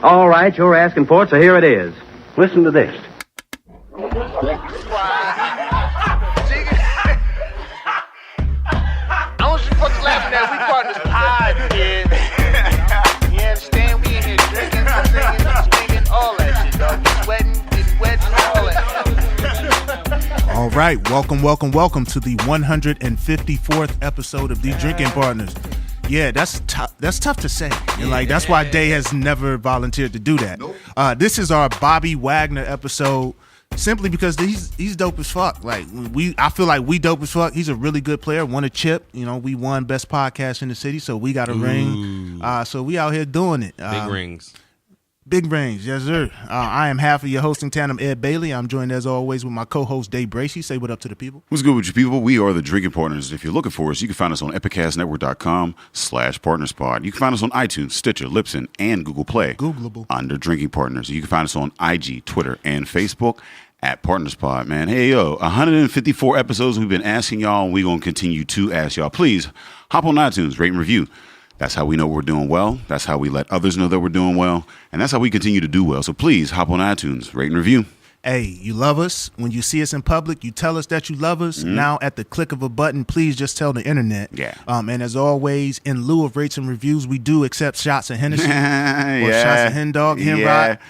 All right, you're asking for it, so here it is. Listen to this. I want you fucks laughing at. We part this pod, kid. You understand? We in here drinking, singing, all that shit, dog. Get sweating, getting wet, all that. All right, welcome to the 154th episode of The Drinking Partners. Yeah, that's tough to say. And that's why Day has never volunteered to do that. Nope. This is our Bobby Wagner episode, simply because he's dope as fuck. I feel like we dope as fuck. He's a really good player. Won a chip. We won best podcast in the city, so we got a ring. So we out here doing it. Big rings, yes sir. I am half of your hosting tandem, Ed Bailey. I'm joined as always with my co-host Dave Bracey. Say what up to the people. What's good with you people? We are the Drinking Partners. If you're looking for us, you can find us on epicastnetwork.com/partnerspod. You can find us on iTunes, Stitcher, Libsyn, and Google Play. Googleable. Under Drinking Partners. You can find us on IG, Twitter, and Facebook at PartnersPod, man. Hey, yo, 154 episodes we've been asking y'all, and we're going to continue to ask y'all. Please, hop on iTunes, rate and review. That's how we know we're doing well. That's how we let others know that we're doing well. And that's how we continue to do well. So please hop on iTunes, rate and review. Hey, you love us. When you see us in public, you tell us that you love us. Mm-hmm. Now, at the click of a button, please just tell the internet. Yeah. And as always, in lieu of rates and reviews, we do accept shots of Hennessy or shots of Hen Dog, Hen Rock.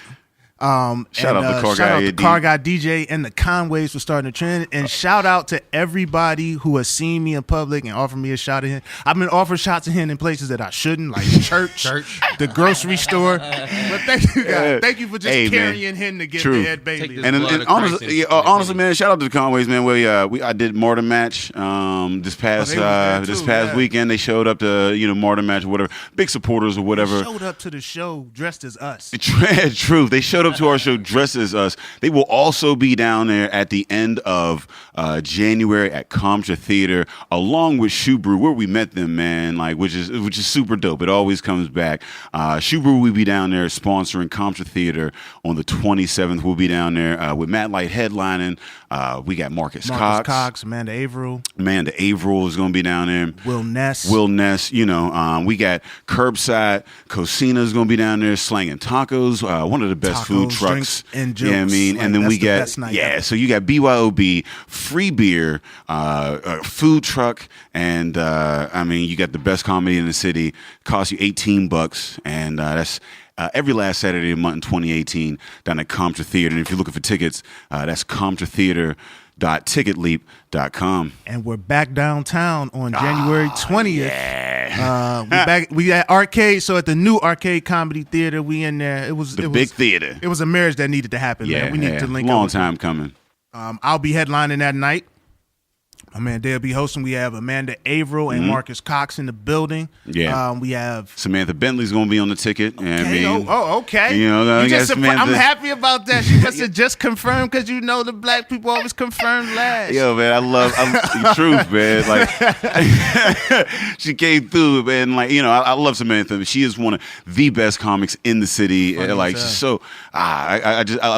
Shout out to Car Guy DJ and the Conways for starting the trend, and shout out to everybody who has seen me in public and offered me a shot of him. I've been offered shots of him in places that I shouldn't, like church, the grocery store. But thank you guys. Thank you for just carrying him to get to Ed Bailey. And honestly, man, shout out to the Conways, man. I did Martin Match this past weekend. They showed up to Martin Match or whatever, big supporters or whatever. They showed up to the show dressed as us. True. They showed up to our show dressed as us. They will also be down there at the end of January at Comtra Theater, along with Shoe Brew, where we met them, man. Which is super dope. It always comes back. Shoe Brew will be down there sponsoring Comtra Theater on the 27th. We'll be down there with Matt Light headlining. We got Marcus Cox, Amanda Averill. Amanda Averill is going to be down there. Will Ness. We got Curbside. Cocina is going to be down there slanging tacos. One of the best food trucks, and jokes. Yeah, I mean, and then we got so you got BYOB, free beer, food truck, and you got the best comedy in the city. Costs you $18, and that's every last Saturday of the month in 2018 down at Comtra Theater. And if you're looking for tickets, that's ComtraTheater.ticketleap.com. And we're back downtown on January 20th. Yeah. We at Arcade, so at the new Arcade Comedy Theater, we in there. It was big theater. It was a marriage that needed to happen, man. We need to link up. Long time coming. I'll be headlining that night. My man Dale be hosting. We have Amanda Averill and Marcus Cox in the building. Yeah. We have Samantha Bentley's going to be on the ticket. Okay. Okay. I'm happy about that. She must have just confirmed, because the black people always confirm last. Yo, man, I love the truth, man. She came through, man. I love Samantha. She is one of the best comics in the city. I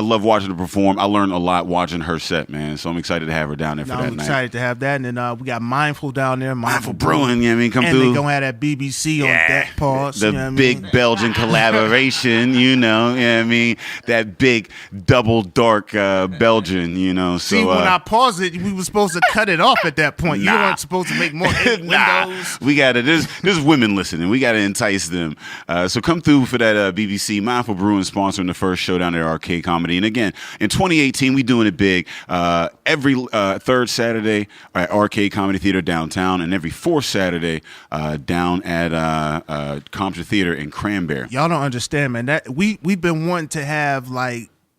love watching her perform. I learned a lot watching her set, man. So I'm excited to have her down there for that night. I'm excited to have that. And then we got Mindful down there. Mindful Brewing, come and through. And they're going to have that BBC on deck pause. The big Belgian collaboration, that big double dark Belgian, So, see, when I paused it, we were supposed to cut it off at that point. You weren't supposed to make more windows. We got it. There's women listening. We got to entice them. So come through for that BBC. Mindful Brewing sponsoring the first show down there at Arcade Comedy. And again, in 2018, we doing it big. Every third Saturday at Arcade Comedy Theater downtown, and every fourth Saturday down at Comtra Theater in Cranberry. Y'all don't understand, man. That we've been wanting to have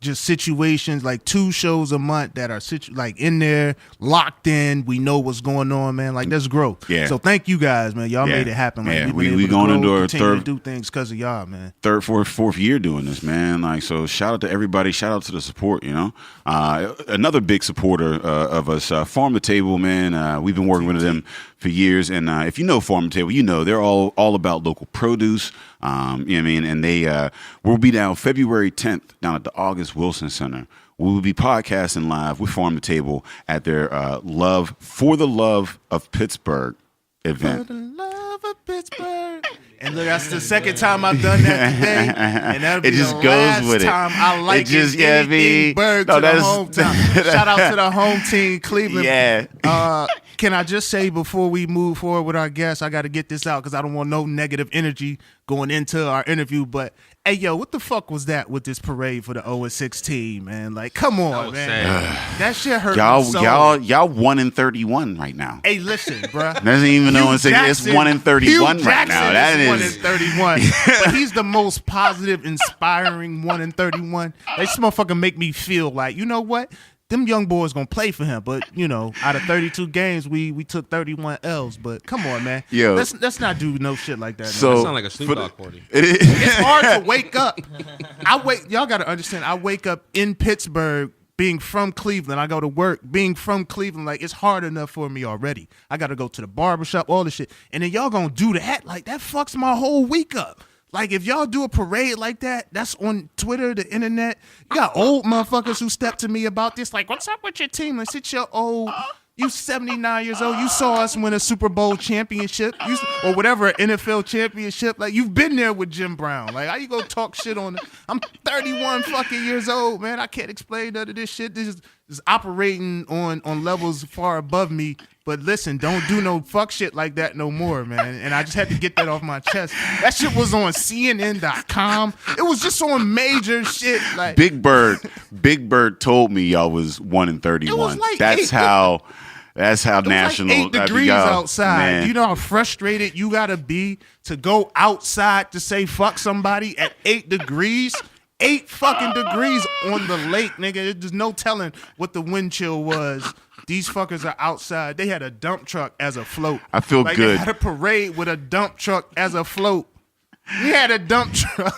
just situations, 2 shows a month that are in there, locked in. We know what's going on, man. That's growth. Yeah. So thank you guys, man. Y'all made it happen. We going into our third, to do things because of y'all, man. Third, fourth year doing this, man. So shout out to everybody. Shout out to the support. Another big supporter of us, Farm to Table, man. We've been working with them for years, and if you know Farm to Table, they're all about local produce. And they will be down February 10th down at the August Wilson Center. We will be podcasting live with Farm to Table at their For the Love of Pittsburgh event. For the love of Pittsburgh. And look, that's the second time I've done that today, and that'll be It just the goes last with it. time I like It just, anything Berg to the that's- hometown. Shout out to the home team, Cleveland. Yeah. Can I just say before we move forward with our guests, I got to get this out because I don't want no negative energy going into our interview. But hey, yo, what the fuck was that with this parade for the 0-16, man? Like, come on, man. That shit hurt Y'all, me so. y'all 1-31 right now. Hey, listen, bruh. That's even though it's Jackson- 1-31 Hugh right Jackson now. That is is 1-31, but he's the most positive, inspiring 1-31. This motherfucker make me feel like, you know what? Them young boys gonna play for him, but you know, out of 32 games, we took 31 L's. But come on, man, Yo. let's not do no shit like that. So- man. That sound like a Snoop Dogg party. It's hard to wake up. Y'all gotta understand. I wake up in Pittsburgh, being from Cleveland. I go to work, being from Cleveland. Like, it's hard enough for me already. I gotta go to the barbershop, all this shit, and then y'all gonna do that. Like, that fucks my whole week up. Like, if y'all do a parade like that, that's on Twitter, the internet. You got old motherfuckers who step to me about this. Like, what's up with your team? Like, sit your old. You 79 years old. You saw us win a Super Bowl championship, or whatever, NFL championship. Like, you've been there with Jim Brown. Like, how you gonna talk shit on? I'm 31 fucking years old, man. I can't explain none of this shit. This is operating on levels far above me. But listen, don't do no fuck shit like that no more, man. And I just had to get that off my chest. That shit was on CNN.com. It was just on major shit. Like, Big Bird told me y'all was 1-31. It was like That's how it national. was like 8 degrees y'all- outside. man. You know how frustrated you gotta be to go outside to say fuck somebody at 8 degrees? 8 fucking degrees on the lake, nigga. There's no telling what the wind chill was. These fuckers are outside. They had a dump truck as a float. I feel like good. They had a parade with a dump truck as a float. We had a dump truck.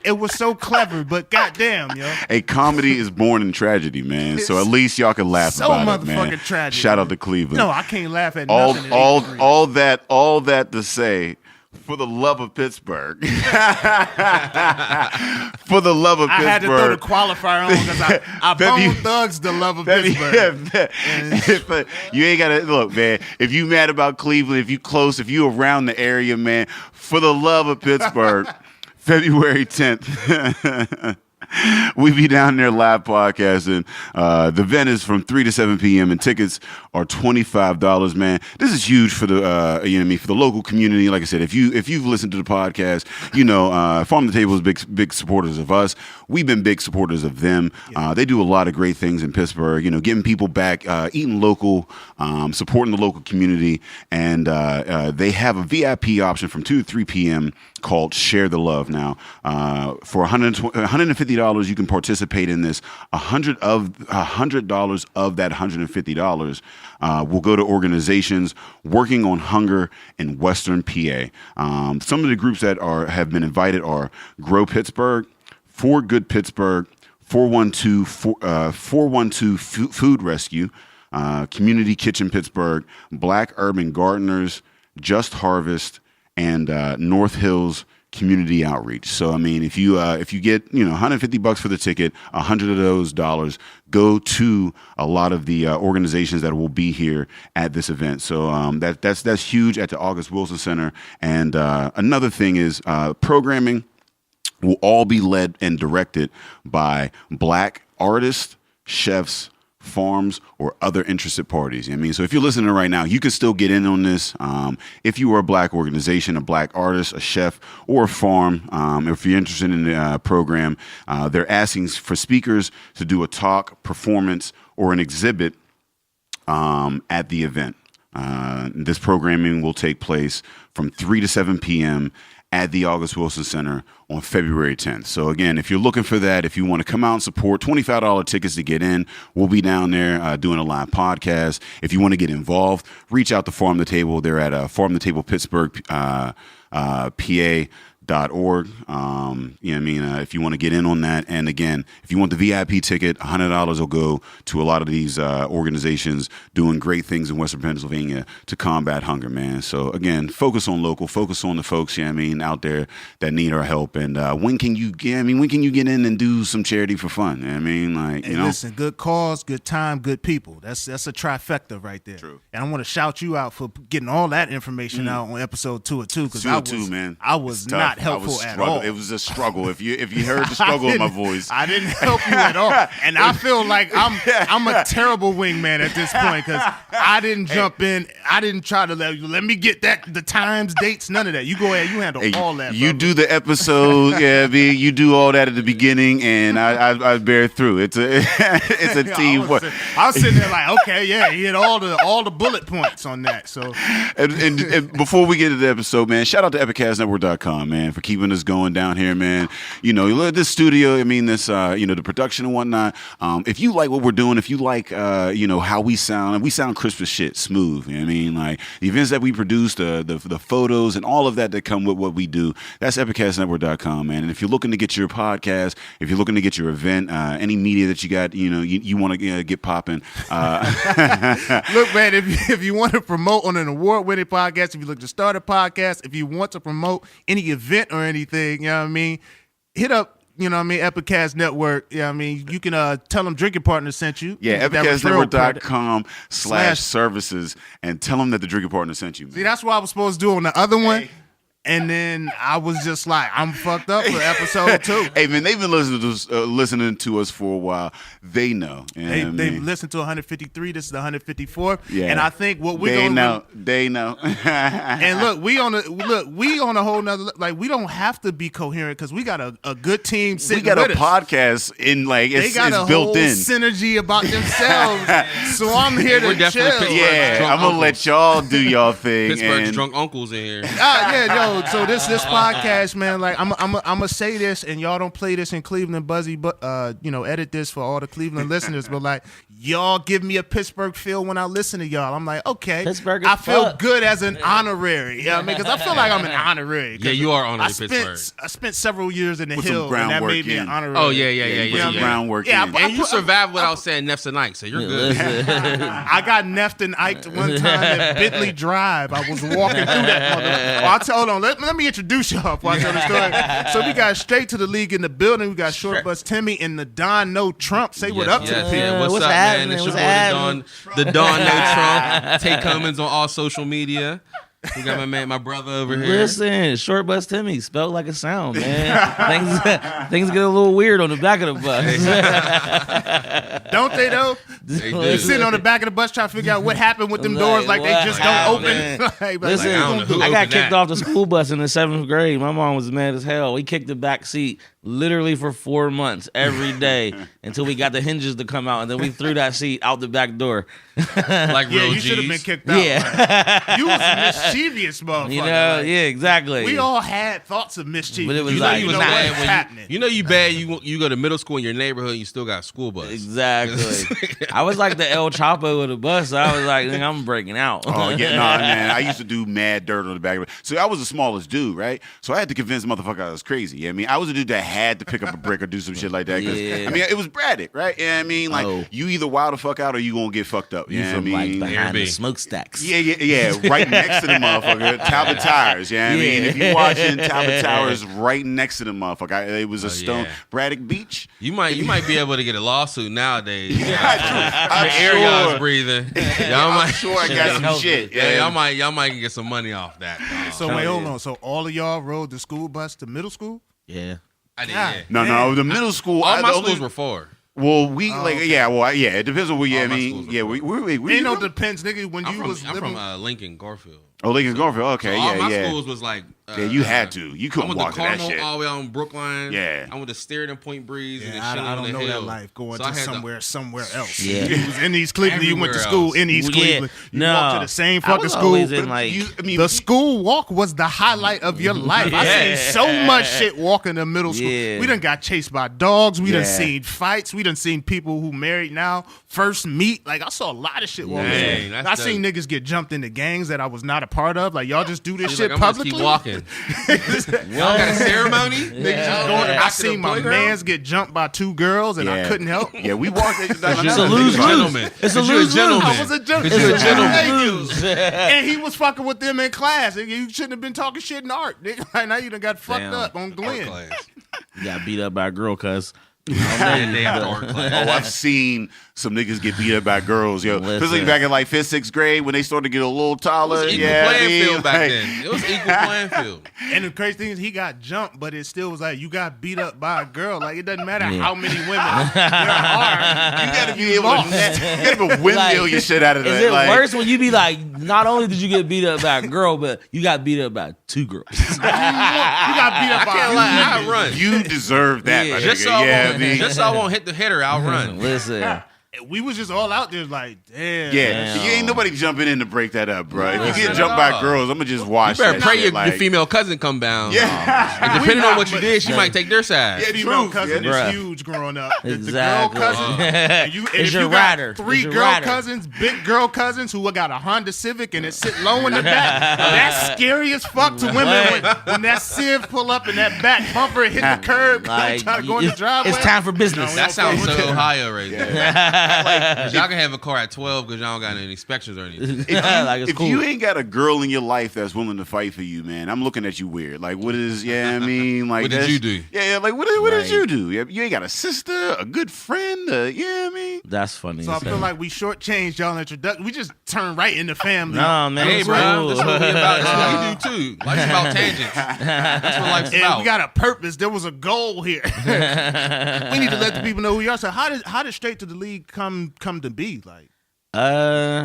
It was so clever, but goddamn, yo. A comedy is born in tragedy, man. So at least y'all can laugh So about it, man. motherfucking tragic, Shout man. out to Cleveland. No, I can't laugh at all, nothing. at 8 all, degrees. all that to say, for the love of Pittsburgh. For the love of I Pittsburgh. had to throw the qualifier on because I bone thugs the love of Pittsburgh. You ain't gotta look, man. If you mad about Cleveland, if you close, if you around the area, man, for the love of Pittsburgh, February 10th. We be down there live podcasting. The event is from 3 to 7 p.m. and tickets are $25, man. This is huge for the you know what I mean, for the local community. Like I said, if you've listened to the podcast, you know, Farm to Table is big supporters of us. We've been big supporters of them. They do a lot of great things in Pittsburgh, you know, getting people back, eating local, supporting the local community, and they have a VIP option from 2 to 3 p.m. called Share the Love. Now, for $150, you can participate in this. $100 of that $150 will go to organizations working on hunger in Western PA. Some of the groups that have been invited are Grow Pittsburgh, For Good Pittsburgh, 412 Food Rescue, Community Kitchen Pittsburgh, Black Urban Gardeners, Just Harvest, and North Hills Community Outreach. So I mean, if you get, you know, $150 for the ticket, $100 of those dollars go to a lot of the organizations that will be here at this event. So that's huge at the August Wilson Center. And another thing is programming will all be led and directed by Black artists, chefs, farms, or other interested parties. I mean, so if you're listening right now, you can still get in on this. If you are a Black organization, a Black artist, a chef, or a farm, if you're interested in the program, they're asking for speakers to do a talk, performance, or an exhibit at the event. This programming will take place from 3 to 7 p.m. at the August Wilson Center on February 10th. So again, if you're looking for that, if you want to come out and support, $25 tickets to get in. We'll be down there doing a live podcast. If you want to get involved, reach out to Farm the Table. They're at Farm the Table Pittsburgh, PA. You know what I mean? If you want to get in on that. And again, if you want the VIP ticket, $100 will go to a lot of these organizations doing great things in Western Pennsylvania to combat hunger, man. So again, focus on local, focus on the folks, you know what I mean, out there that need our help. And when can you get in and do some charity for fun? You know what I mean? Like, you know. Listen, good cause, good time, good people. That's a trifecta right there. True. And I want to shout you out for getting all that information out on episode 2 of 2 because I was not helpful at all. It was a struggle. If you heard the struggle in my voice, I didn't help you at all, and I feel like I'm a terrible wingman at this point because I didn't jump in. I didn't try to let me get the times, dates, none of that. You go ahead, you handle all that. You do the episode, yeah, B. You do all that at the beginning, and I bear through. It's a team work. I was sitting there like, okay, yeah, he hit all the bullet points on that. So, and before we get to the episode, man, shout out to EpicCastNetwork.com, man, for keeping us going down here, man. You know, you look at this studio. I mean, this, the production and whatnot. If you like what we're doing, if you like, how we sound, and we sound crisp as shit, smooth. You know what I mean? Like the events that we produce, the photos, and all of that come with what we do. That's EpicCastNetwork.com, man. And if you're looking to get your podcast, if you're looking to get your event, any media that you got, you want to get popping. Look, man, if you want to promote on an award-winning podcast, if you look to start a podcast, if you want to promote any event or anything, you know what I mean, hit up, Epicast Network. Yeah, I mean, you can tell them Drinking Partners sent you. Yeah, EpicCastNetwork.com/services, and tell them that the Drinking Partner sent you. See, that's what I was supposed to do on the other one. And then I was just like, I'm fucked up for episode 2. Hey, man, they've been listening to us for a while. They know. They've listened to 153. This is the 154th. Yeah. And I think what we're going to do. They know. And look, we on a whole nother, like, we don't have to be coherent because we got a good team sitting with us. We got a podcast in, like, it's built in. They got a whole synergy about themselves. So I'm here to chill. Yeah, I'm going to let y'all do y'all thing. Pittsburgh's drunk uncles in here. So this podcast, man, like I'm gonna say this, and y'all don't play this in Cleveland, Buzzy, but edit this for all the Cleveland listeners. But like, y'all give me a Pittsburgh feel when I listen to y'all. I'm like, okay, Pittsburgh I feel good as an honorary. You know what I mean? Because I feel like I'm an honorary. Yeah, you are honorary Pittsburgh. I spent several years in the Put Hill, and that made me an honorary. Oh yeah. Groundwork. Yeah, and you survived without saying Neffs and Ike, so you're good. I got Neffed and Ike one time at Bentley Drive. I was walking through that motherfucker. Hold on. Let me introduce y'all before I tell the story. So we got Straight to the League in the building. We got Short Bus Timmy and the Don No Trump. Say what up to the people. Yeah, what's up, man? It's your boy, the Don No Trump. Take Cummins on all social media. We got my brother over here. Listen, Short Bus Timmy, spelled like a sound, man. things get a little weird on the back of the bus. Don't they though? They They sitting on the back of the bus trying to figure out what happened with them doors, like they just don't open. Listen, I got kicked off the school bus in the 7th grade. My mom was mad as hell. We kicked the back seat literally for 4 months every day until we got the hinges to come out, and then we threw that seat out the back door. Like real you G's. should have been kicked out. Yeah. Right? You was a mischievous motherfucker. Yeah, exactly. We all had thoughts of mischief. But it was You know like, what's happening. You know you bad. You go to middle school in your neighborhood, and you still got a school bus. Exactly. I was like the El Chapo of the bus. I was like, I'm breaking out. Oh yeah, man. I used to do mad dirt on the back of it. So I was the smallest dude, right? So I had to convince the motherfucker I was crazy. You know what I mean, I was a dude that had to pick up a brick or do some shit like that. Yeah. I mean, it was Braddock, right? You know what I mean, like you either wild the fuck out or you gonna get fucked up. You know what I mean? Like behind the smokestacks. Yeah, right next to the motherfucker. Talbot Towers. You know what I mean? If you're watching Talbot Towers, right next to the motherfucker. It was a stone. Yeah. Braddock Beach. You might be able to get a lawsuit nowadays. I'm The air y'all's breathing. I'm sure I got some shit. Yeah, y'all might get some money off that. So wait, hold on. So all of y'all rode the school bus to middle school? Yeah. I did. God. Yeah. No, the middle school. All my schools were 4. Well, it depends on what. All I my mean, schools yeah, were Ain't no depends, nigga. When I'm you from, was I'm living. from Lincoln, Garfield. Oh, Lincoln Garfield. Okay, So all my yeah. schools was like. Yeah, you had to. You couldn't I went walk to to that Carmel shit. all the way out in Brookline. Yeah. I went to Sterling, Point Breeze, and then I don't the know Hill. that life going So I to had somewhere else. Yeah. You was in East Cleveland. You went to Everywhere school in East Cleveland. You walked to the same I fucking was school. always in, like, The school walk was the highlight of your life. I seen so much shit walking to middle school. Yeah. We done got chased by dogs. We done Yeah. seen fights. We done seen people who married now first meet. Like I saw a lot of shit walking. Dang, I that's seen niggas get jumped into gangs that I was not a part of? Like y'all just do this shit like, I'm publicly? Keep walking. Y'all got a ceremony? Niggas just going I seen my mans get jumped by 2 girls and I couldn't help. Yeah, we walked. It's a lose-lose. Gentleman. It's a lose-lose. I was a gentleman. It's a gentleman. Thank you. And he was fucking with them in class. You shouldn't have been talking shit in art. Nigga. Like, now you done got fucked up on Glenn. You got beat up by a girl, cuz. I've seen some niggas get beat up by girls, yo. Especially back in like 5th, 6th grade when they started to get a little taller. It was equal playing field back then. It was equal playing field. And the crazy thing is he got jumped, but it still was like you got beat up by a girl. Like it doesn't matter how many women there are. You gotta be able to windmill your shit out of that. Is it worse when you be like, not only did you get beat up by a girl, but you got beat up by 2 girls? You got beat up by I run. You deserve that, my Just nigga. just so I won't hit the hitter, I'll run. Listen. We was just all out there like, damn. Yeah, you ain't nobody jumping in to break that up, bro. If you get jumped by girls, I'm gonna just watch. You better that pray shit, your female cousin come down. Yeah, and depending on what you did, she might take their side. Yeah, female cousin is huge growing up. Exactly. The girl cousin, and if you got 3 girl cousins, big girl cousins who got a Honda Civic and it sit low in the back, that's scary as fuck to women when that Civ pull up and that back bumper hit the curb, try to go in the driveway. It's time for business. That sounds so Ohio right there. Y'all can have a car at 12 because y'all don't got any inspections or anything. If you ain't got a girl in your life that's willing to fight for you, man, I'm looking at you weird. Like, what is? Yeah, I mean, like, what did you do? Yeah, like, what did you do? You ain't got a sister, a good friend. Yeah, I mean, that's funny. So I feel like we shortchanged y'all introduction. We just turned right into family. No, man. Hey, bro, that's what we about. That's what we do too. Life's about tangents. That's what life's about. We got a purpose. There was a goal here. We need to let the people know who you are. So how did Straight to the League come to be? Like,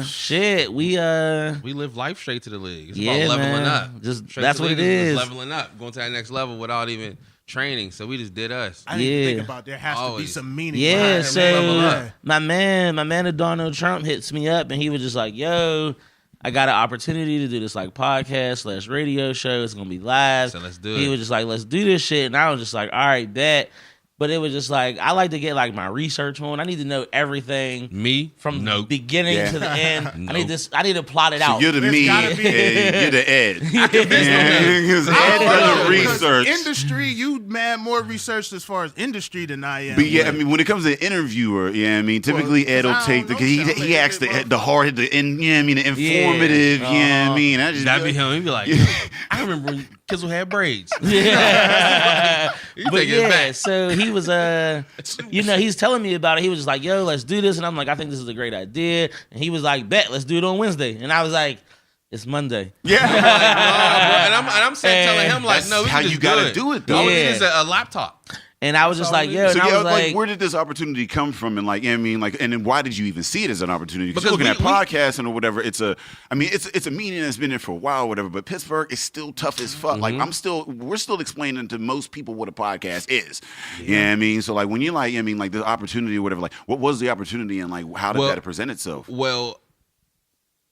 shit, we live life straight to the league. It's about leveling up. Just that's what it is. Leveling up, going to that next level without even training. So we just did us. I didn't think about there has to be some meaning. Yeah, so my man Adorno Trump hits me up and he was just like, "Yo, I got an opportunity to do this like podcast / radio show. It's gonna be live. So let's do it." He was just like, "Let's do this shit," and I was just like, "All right, bet." But it was just like, I like to get like my research on. I need to know everything. Me? From the beginning to the end. I need to plot it out. You're the me, you're the Ed. Because Ed does the research. Industry, you more research as far as industry than I am. But yeah, I mean, when it comes to an interviewer, I mean, typically Ed will take he acts the hard, the informative, I mean. That'd be him. He'd be like, I remember when Kizzle had braids. But yeah, so he was, he's telling me about it. He was just like, yo, let's do this. And I'm like, I think this is a great idea. And he was like, bet, let's do it on Wednesday. And I was like, it's Monday. Yeah. and I'm saying, telling him, like, no, we how can you got to do it, though. All we need is a laptop. And I was just like, yo, so and I was like, where did this opportunity come from? And like, I mean, like, and then why did you even see it as an opportunity? Because Because looking at podcasting or whatever, it's a medium that's been there for a while, or whatever. But Pittsburgh is still tough as fuck. Like, we're still explaining to most people what a podcast is. Yeah, I mean, so like when you like, I mean, like the opportunity or whatever, like, what was the opportunity and like how did that present itself? Well,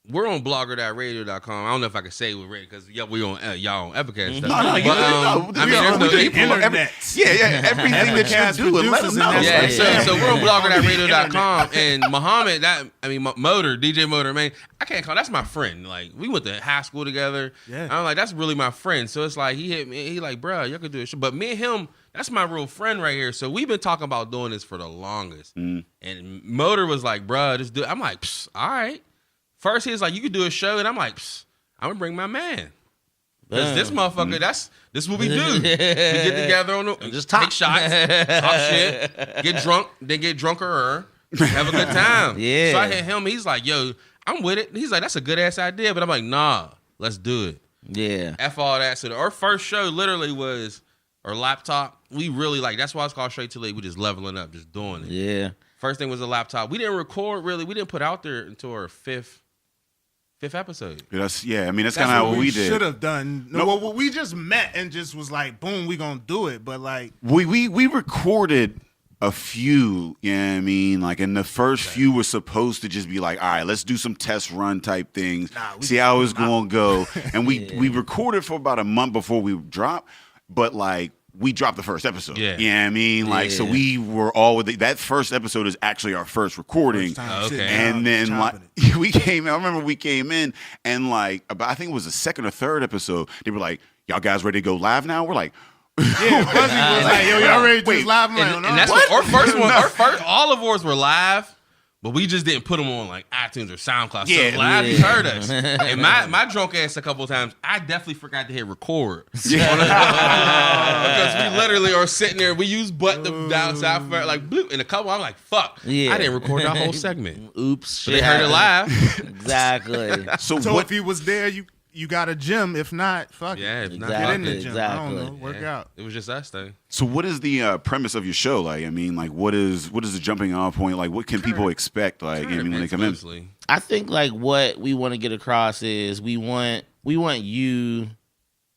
we're on blogger.radio.com. I don't know if I can say it with radio because we on y'all on Epicast stuff. Everything that you do, let them know. Yeah, so we're on blogger.radio.com and Muhammad, DJ Motor, man, I can't call that's my friend. Like we went to high school together. Yeah. I'm like, that's really my friend. So it's like he hit me, he like, bro, y'all could do it. But me and him, that's my real friend right here. So we've been talking about doing this for the longest. And Motor was like, bro, just do it. I'm like, all right. First, he was like, you could do a show. And I'm like, I'm going to bring my man. Because this motherfucker, this is what we do. We get together on just take shots, talk shit, get drunk, then get drunker, have a good time. Yeah. So I hit him. He's like, yo, I'm with it. He's like, that's a good-ass idea. But I'm like, nah, let's do it. Yeah. F all that. So our first show literally was our laptop. We really that's why it's called Straight to League. We just leveling up, just doing it. Yeah. First thing was a laptop. We didn't record really. We didn't put out there until our fifth episode. That's kind of how what we did. Should have done. Well, we just met and just was like, boom, we gonna do it. But like, we recorded a few. I mean, like, and the first few were supposed to just be like, all right, let's do some test run type things, see how it's gonna go. And we recorded for about a month before we dropped. But like, we dropped the first episode. Yeah. You know what I mean? Like, so we were all with that first episode is actually our first recording. Okay. And then like we came in, I remember we came in and like about I think it was the second or third episode, they were like, y'all guys ready to go live now? We're like, yeah, Fuzzy was like, yo, y'all ready to do live? And that's what our first one, all of ours were live. But we just didn't put them on like iTunes or SoundCloud. So live, you heard us. And my drunk ass a couple of times, I definitely forgot to hit record. Because we literally are sitting there. We use butt to down south like bloop. And a couple, I'm like, fuck. I didn't record that whole segment. Oops. But they heard it live. Exactly. So if he was there, you got a gym. If not, fuck it. Get in the gym. I don't know. Work out. It was just us though. So what is the premise of your show? Like, I mean, like, what is the jumping off point? Like, what can people expect? Like, I mean, when they come in? I think like what we want to get across is we want you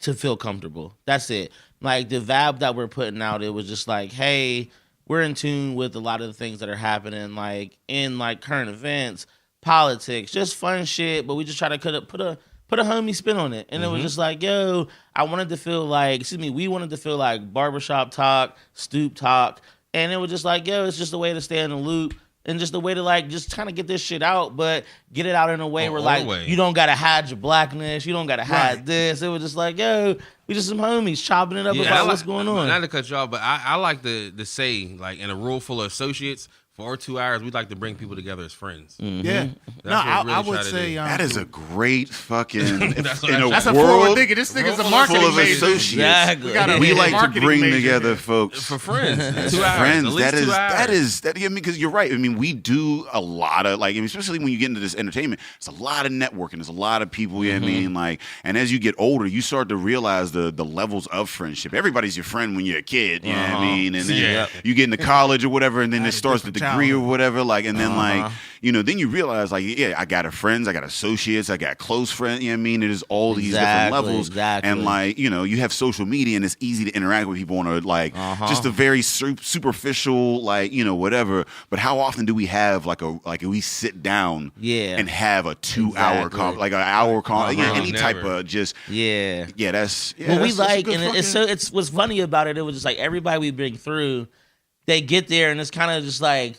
to feel comfortable. That's it. Like the vibe that we're putting out, it was just like, hey, we're in tune with a lot of the things that are happening, like in like current events, politics, just fun shit. But we just try to put a homie spin on it. And it was just like, yo, we wanted to feel like barbershop talk, stoop talk. And it was just like, yo, it's just a way to stay in the loop and just a way to like just kind of get this shit out, but get it out in a way where like you don't got to hide your blackness. You don't got to hide this. It was just like, yo, we just some homies chopping it up about what's going on. Not to cut you off, but I like to say, like, in a room full of associates, for our 2 hours, we like to bring people together as friends. Yeah. I would say that is a great fucking. That's a forward thinking. This nigga's a marketing full of major. associates. Exactly. We like to bring together folks for friends. 2 hours. Friends. At least 2 hours. I mean, because you're right. I mean, we do a lot of like, I mean, especially when you get into this entertainment, it's a lot of networking. There's a lot of people. You know what I mean? Like, and as you get older, you start to realize the levels of friendship. Everybody's your friend when you're a kid. You know what I mean? And then you get into college or whatever, and then it starts the degree or whatever. Like, and then like, you know, then you realize like, yeah, I got friends, I got associates, I got close friends. You know what I mean? It is all these different levels. And like, you know, you have social media and it's easy to interact with people on a like just a very superficial, like, you know, whatever. But how often do we have like we sit down and have a 2 hour like an hour any type of just that's what we like. And it's what's funny about it. It was just like everybody we bring through, they get there and it's kind of just like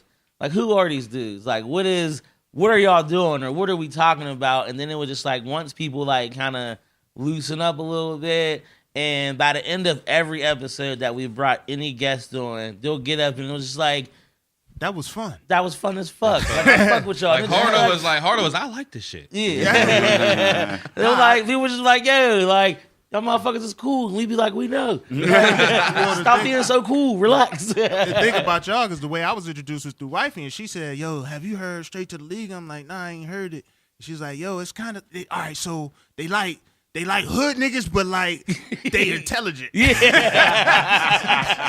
who are these dudes? Like what are y'all doing or what are we talking about? And then it was just like once people like kind of loosen up a little bit, and by the end of every episode that we've brought any guest on, they'll get up and it was just like, that was fun. That was fun as fuck. Like, I fuck with y'all. Like Hardo was, I like this shit. Yeah. They were like, people were just like, yo, like, y'all motherfuckers is cool. We be like, we know. Stop being so cool. Relax. The thing about y'all is the way I was introduced was through wifey, and she said, yo, have you heard Straight to the League? I'm like, nah, I ain't heard it. She's like, yo, it's kind of, all right, so they like hood niggas, but like they intelligent.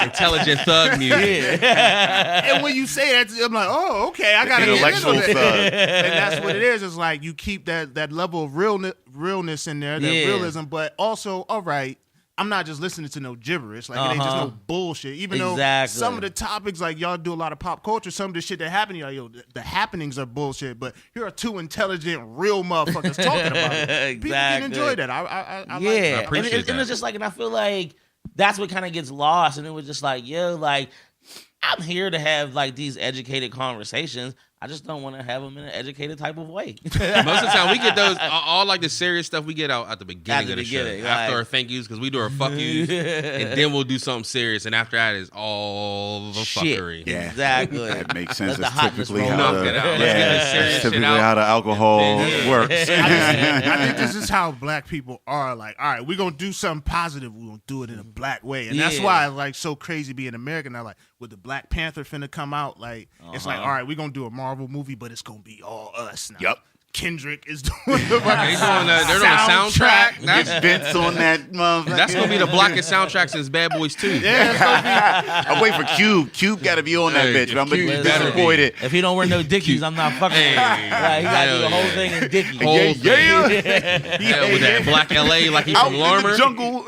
Intelligent thug music. And when you say that, I'm like, oh, okay, I gotta intellectual get into thug. And that's what it is. It's like you keep that level of realness in there, that realism, but also, all right, I'm not just listening to no gibberish. Like it ain't just no bullshit. Even though some of the topics, like y'all do a lot of pop culture, some of the shit that happened, like, yo, the happenings are bullshit. But here are two intelligent, real motherfuckers talking about it. People can enjoy that. I like it. I appreciate that. And it's just like, and I feel like that's what kind of gets lost. And it was just like, yo, like I'm here to have like these educated conversations. I just don't want to have them in an educated type of way. Most of the time, we get those, all like the serious stuff we get out at the beginning of the show. Like, after our thank yous, because we do our fuck yous, and then we'll do something serious, and after that is all the fuckery. Yeah, exactly. That makes sense. Let the That's hotness typically roll how up. that's typically how the alcohol works. I think this is how black people are. Like, all right, we're gonna do something positive. We're gonna do it in a black way, and that's why it's like so crazy being American. Now, like with the Black Panther finna come out, like it's like, all right, we're gonna do a Marvel movie, but it's gonna be all us now. Yep. Kendrick is doing the fucking they're doing a soundtrack. Get Vince on that motherfucker. That's gonna be the blackest soundtrack since Bad Boys 2. Yeah, it's gonna be. I'm waiting for Cube. Cube got to be on that bitch. I'm disappointed. If he don't wear no Dickies, I'm not fucking with him. Like, he got to do the whole thing in Dickies. Yeah, with that black LA like he's from Larmer. Jungle.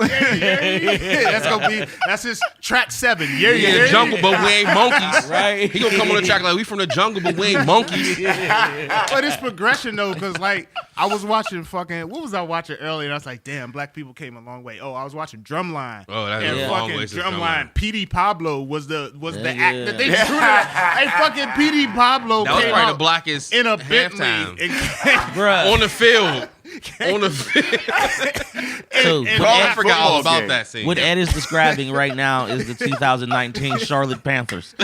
That's his track 7. Yeah, jungle, but we ain't monkeys. Right. He gonna come on the track like we from the jungle, but we ain't monkeys. But his progression though, because like I was watching what was I watching earlier? And I was like, damn, black people came a long way. Oh, I was watching Drumline. Oh, that's and a long way fucking since Drumline. P.D. Pablo was the act that they Yeah. drew. Hey, fucking P.D. Pablo That was came probably out the blackest in a halftime. Bentley. Bruh. On the field. On the field. So and- I forgot all football about game. that scene. what Ed is describing right now is the 2019 Charlotte Panthers.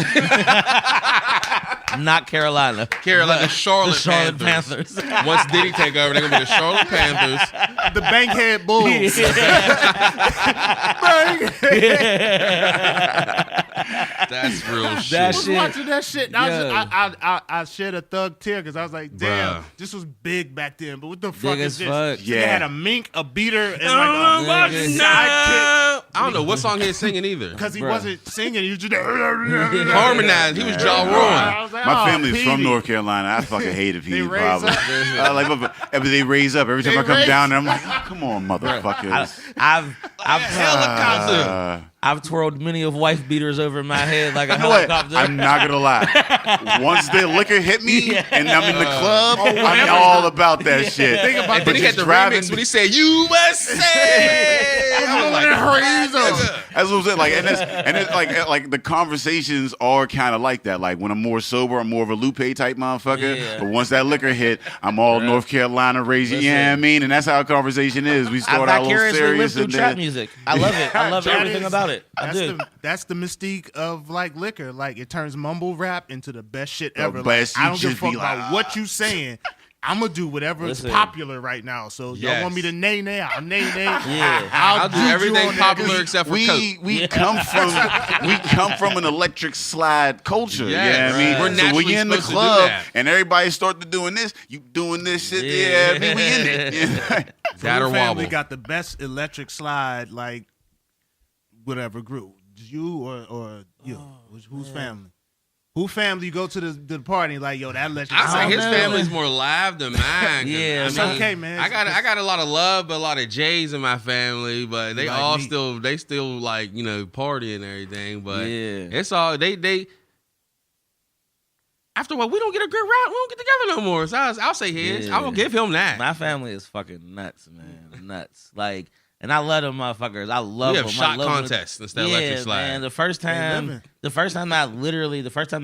Not Carolina. The Charlotte, The Charlotte Panthers. Panthers. Once Diddy take over, they're gonna be the Charlotte Panthers. the Bankhead Bulls. That's real shit. I was watching that shit. And I shed a thug tear because I was like, damn, Bruh. this was big back then. But what the fuck Big is as this? fuck. They Yeah. had a mink, a beater, and like a Nigga. sidekick. I don't know what song he's singing either. Because he Bruh. wasn't singing. He was just Harmonized. He was Ja Rule. I was like, My oh, family's from Petey. North Carolina. I fucking hated They P.D. raise Pablo. up. But they raise up every time They I come raise- down there. I'm like, oh, come on, motherfuckers. I've twirled many of wife beaters over my head like a You know what? helicopter. I'm not gonna lie. Once the liquor hit me and I'm in the club, I'm whatever. all about that shit. Think about And then he had just the driving- remix when he said USA. I was like, That's what I'm saying. Like, and it's like the conversations are kind of like that. Like when I'm more sober, I'm more of a Lupe type motherfucker. Yeah. But once that liquor hit, I'm all North Carolina raised. You know what I mean? And that's how a conversation is. We I start out a little vicariously live serious through and trap then music. I love it. I love That everything is- about it. I do. That's the mystique of like liquor. Like it turns mumble rap into the best shit The ever. best. Like, I You don't give a just fuck be like, about what you saying. I'm gonna do whatever is Listen. popular right now. So y'all Yes. want me to nay? I'll nay. Yeah. I'll do juju everything on that. popular except for Coke. we come from an electric slide culture. Yes. Yeah, I mean, We're so naturally when you're in the supposed to do club that. and everybody start to doing this, you doing this shit. Yeah. Yeah, I mean, we in it. Yeah. That or Your family wobble. got the best electric slide, like whatever group. You or you? Whose family? Who family you go to the party like, yo, that electric I say slide. his know. family's more live than mine. 'cause, Yeah, I it's mean, okay, man. I got a lot of love, but a lot of J's in my family. But they Like all me. still like party and everything. But Yeah. it's all they. After a while, we don't get a good round. We don't get together no more. So I'll say his. Yeah. I'm gonna give him that. My family is fucking nuts, man. Nuts. Like, and I love them motherfuckers. I love We have them. shot I love them. contests instead of electric slide. Man, the first time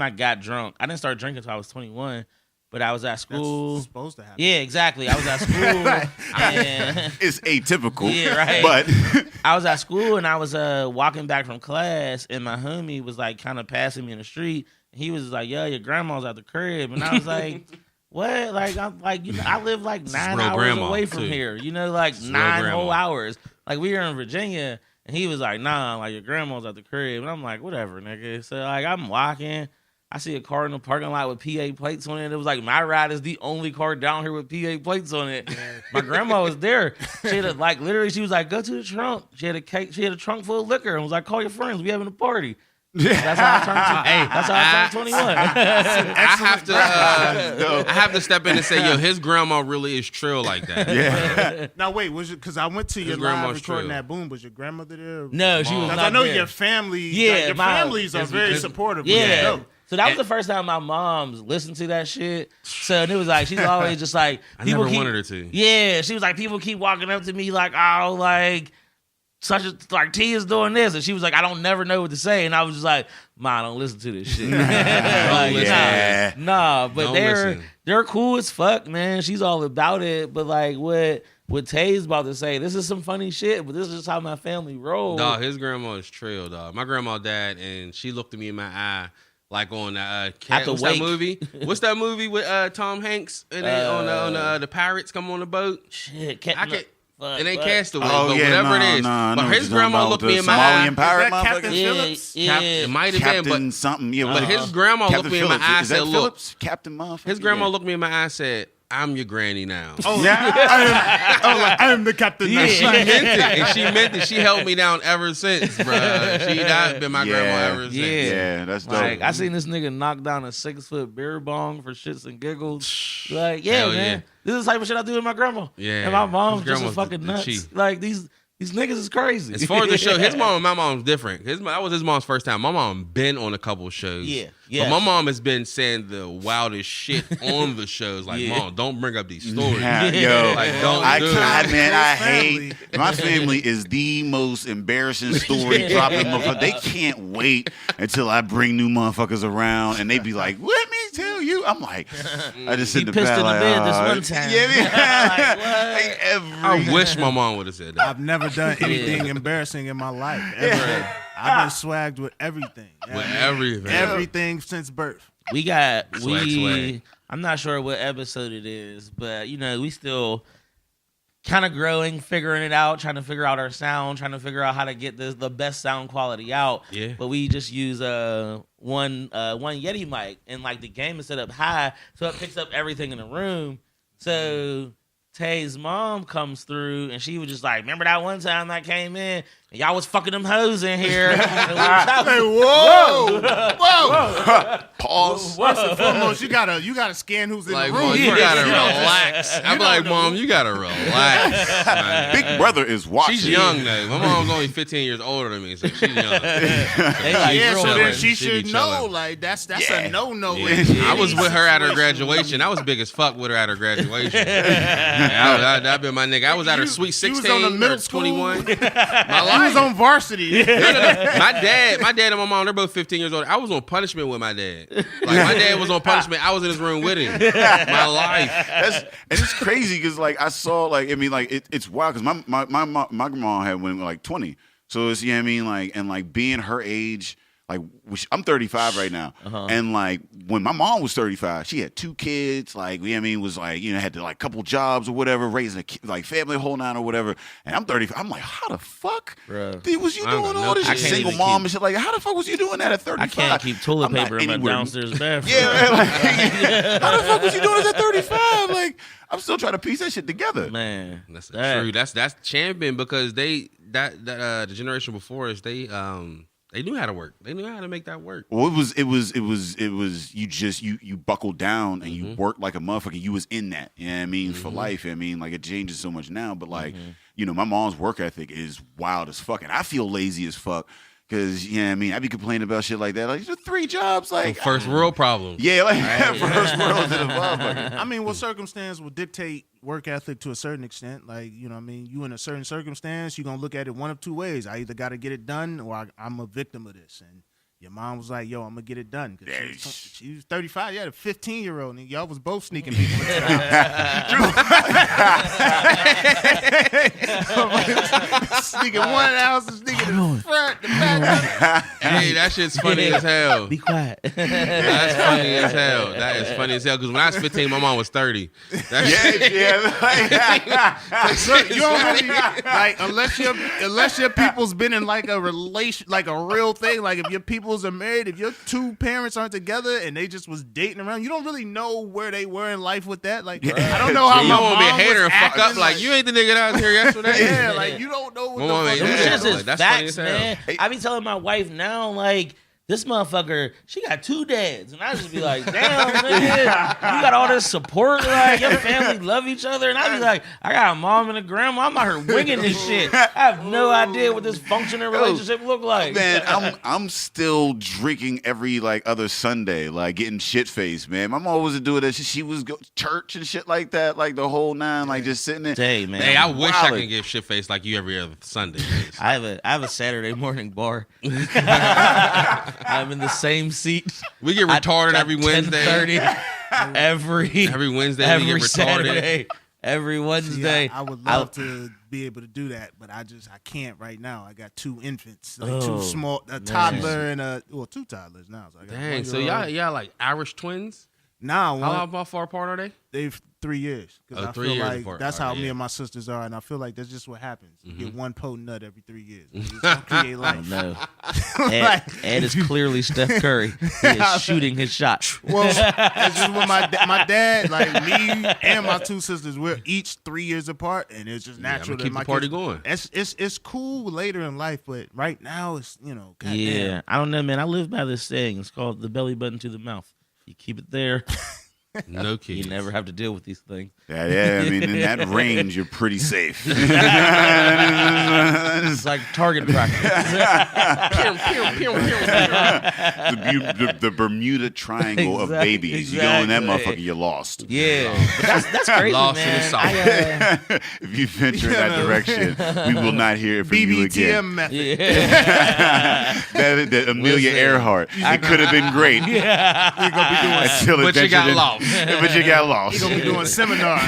I got drunk, I didn't start drinking until I was 21, but I was at school. That's supposed to happen. Yeah, exactly. I was at school. and It's atypical. Yeah, right. But I was at school and I was walking back from class, and my homie was like kind of passing me in the street. And he was like, "Yo, your grandma's at the crib," and I was like, "What?" Like I'm like, I live like 9 real hours grandma, away from too. here. Like This is 9 real whole grandma. hours. Like we were in Virginia, and he was like, "Nah, like your grandma's at the crib," and I'm like, "Whatever, nigga." So like I'm walking. I see a car in the parking lot with PA plates on it. It was like my ride is the only car down here with PA plates on it. My grandma was there. She had literally, she was like, "Go to the trunk." She had a cake. She had a trunk full of liquor and was like, "Call your friends. We having a party." That's how I turned. That's how I turned 21. I have to step in and say, yo, his grandma really is trill like that. yeah, Now wait, because I went to your grandma's live recording true. that boom. Was your grandmother there? No, she was Because not I know there. your family. Yeah, like, your my- families are very supportive. which is Yeah. dope. So that was the first time my mom's listened to that shit. So and it was like she's always just like I people never keep, wanted her to. Yeah, she was like people keep walking up to me like, "Oh, like such a like T is doing this," and she was like, "I don't never know what to say," and I was just like, "Ma, don't listen to this shit." Like, Yeah. nah. But Don't they're listen. they're cool as fuck, man. She's all about it. But like what Tay's about to say, this is some funny shit, but this is just how my family rolls. Dog, his grandma is trill, dog. My grandma died, and she looked at me in my eye like on At the what's wake. that movie? What's that movie with Tom Hanks and on the pirates come on the boat? Shit, I can't. fuck, It ain't fuck. Castaway, Oh, but yeah, whatever it is. I know But what his you're talking grandma about, looked the me in my Somalian eye. pirate Is that Captain motherfucker? Phillips? Yeah. It might have been, Captain but something. Yeah, but his grandma Captain looked me in my Phillips. eye and Is that said, "Look." Phillips? Captain motherfucker. His grandma Yeah. looked me in my eye and said, "I'm your granny now." Oh, Yeah. I am the captain. now. She meant it, and she meant it. She held me down ever since, bro. She not been my grandma ever since. Yeah. Yeah, that's dope. Like I seen this nigga knock down a 6-foot beer bong for shits and giggles. Like, yeah, Hell man. yeah. This is the type of shit I do with my grandma. Yeah. And my mom's His just as grandma's fucking the nuts. chief. Like these These niggas is crazy. As far as the show, his mom and my mom's different. That was his mom's first time. My mom been on a couple of shows. Yeah. But my mom has been saying the wildest shit on the shows. Like, Mom, don't bring up these stories. Yo, like, don't do it. I hate my family is the most embarrassing story dropping motherfucker. They can't wait until I bring new motherfuckers around and they be like, let me tell you. I'm like, I just sit in the pissed back in the like, bed this one time. I wish my mom would have said that. I've never done anything embarrassing in my life ever. I've been swagged with everything. Everything since birth. Swag. I'm not sure what episode it is, but we still kind of growing, figuring it out, trying to figure out our sound, trying to figure out how to get the best sound quality out. Yeah. But we just use one Yeti mic, and like the game is set up high, so it picks up everything in the room. So Tay's mom comes through, and she was just like, remember that one time I came in, and y'all was fucking them hoes in here. Whoa! pause. First and foremost, you gotta scan who's in the room. Mom, you gotta relax. I'm like, Mom, you gotta relax. Man. Big brother is watching. She's young though. My mom's only 15 years older than me, so she's young. They like Yeah, real so then friends. she She be should know. chilling. Like that's a no. I was with her at her graduation. I was big as fuck with her at her graduation. That been my nigga. I was at her sweet 16 on the middle or school. 21. I was on varsity. No. My dad and my mom, they're both 15 years old. I was on punishment with my dad. Like, my dad was on punishment. I was in his room with him. My life. And it's crazy because like I saw like I mean like it's wild because my grandma had when like 20, so it's and like being her age. Like I'm 35 right now, and like when my mom was 35, she had 2 kids. Like was like had to like couple jobs or whatever, raising a like family whole nine or whatever. And I'm 35. I'm like, how the fuck was you doing all this? Single mom and shit. Like, how the fuck was you doing that at 35? I can't keep toilet paper in my downstairs bathroom. Yeah, like, how the fuck was you doing this at 35? Like, I'm still trying to piece that shit together. Man, That's true. That's champion because the generation before us, they knew how to work. They knew how to make that work. Well, it was you buckled down and you worked like a motherfucker. You was in that, for life. Like it changes so much now, but like, my mom's work ethic is wild as fuck, and I feel lazy as fuck because I be complaining about shit like that. Like 3 jobs, like First world problems. Yeah, like first world to the motherfucker. What circumstance will dictate work ethic to a certain extent? Like, you in a certain circumstance, you're going to look at it one of 2 ways. I either got to get it done or I'm a victim of this. And your mom was like, yo, I'm going to get it done. She was 35. You had a 15-year-old, and y'all was both sneaking people into the house. Sneaking one in the house and sneaking in the front, the back. Hey, that shit's funny as hell. Be quiet. That's funny as hell. That is funny as hell. Because when I was 15, my mom was 30. So you don't really, like, unless your people's been in like a relation, like a real thing. Like if your peoples are married, if your 2 parents aren't together and they just was dating around, you don't really know where they were in life with that. Like I don't know how you my don't want to be a mom hater was and fuck up. acting, Like you ain't the nigga that was here yesterday. Yeah, like you don't know what My the mom fuck. ain't is that. Them going shits on. is That's funny facts, as hell. man. I be telling my wife now, like, this motherfucker, she got 2 dads. And I just be like, damn, nigga, you got all this support. Like, your family love each other. And I be like, I got a mom and a grandma. I'm out here winging this shit. I have no idea what this functioning relationship look like. Man, I'm still drinking every like other Sunday, like getting shit faced, man. My mom wasn't doing that shit. She was go church and shit like that, like the whole 9, like just sitting there. Hey, man. Hey, I wish I Wildin'. could give shit face like you every other Sunday. I have a Saturday morning bar. I'm in the same seat. We get retarded every Wednesday. 10:30 every Wednesday we get retarded. Saturday, every Wednesday. I would love to be able to do that, but I can't right now. I got 2 infants, like 2 small, a toddler and 2 toddlers now. So I got Dang, so y'all like Irish twins? Nah, How far apart are they? they've 3 years. Because I 3 feel years like apart. that's All how right, me yeah. and my sisters are, and I feel like that's just what happens. You get 1 potent nut every 3 years. It's gonna create life. No. Ed is clearly Steph Curry. He is shooting his shot. Well, it's just with my dad, like me and my 2 sisters, we're each 3 years apart, and it's just natural keep that my the party kids, going. It's cool later in life, but right now it's goddamn. Yeah. I don't know, man. I live by this saying. It's called the belly button to the mouth. You keep it there. No kids. You never have to deal with these things. Yeah, I mean, in that range, you're pretty safe. It's like target practice. The Bermuda Triangle of babies. You go in that motherfucker, you're lost. Yeah, but that's crazy, Lost in the man. sauce. If you venture in that direction, we will not hear from you again. BBTM method. That Amelia Earhart. It could have been great. You're gonna be doing, But you got lost. But you got lost. you're gonna be doing seminars.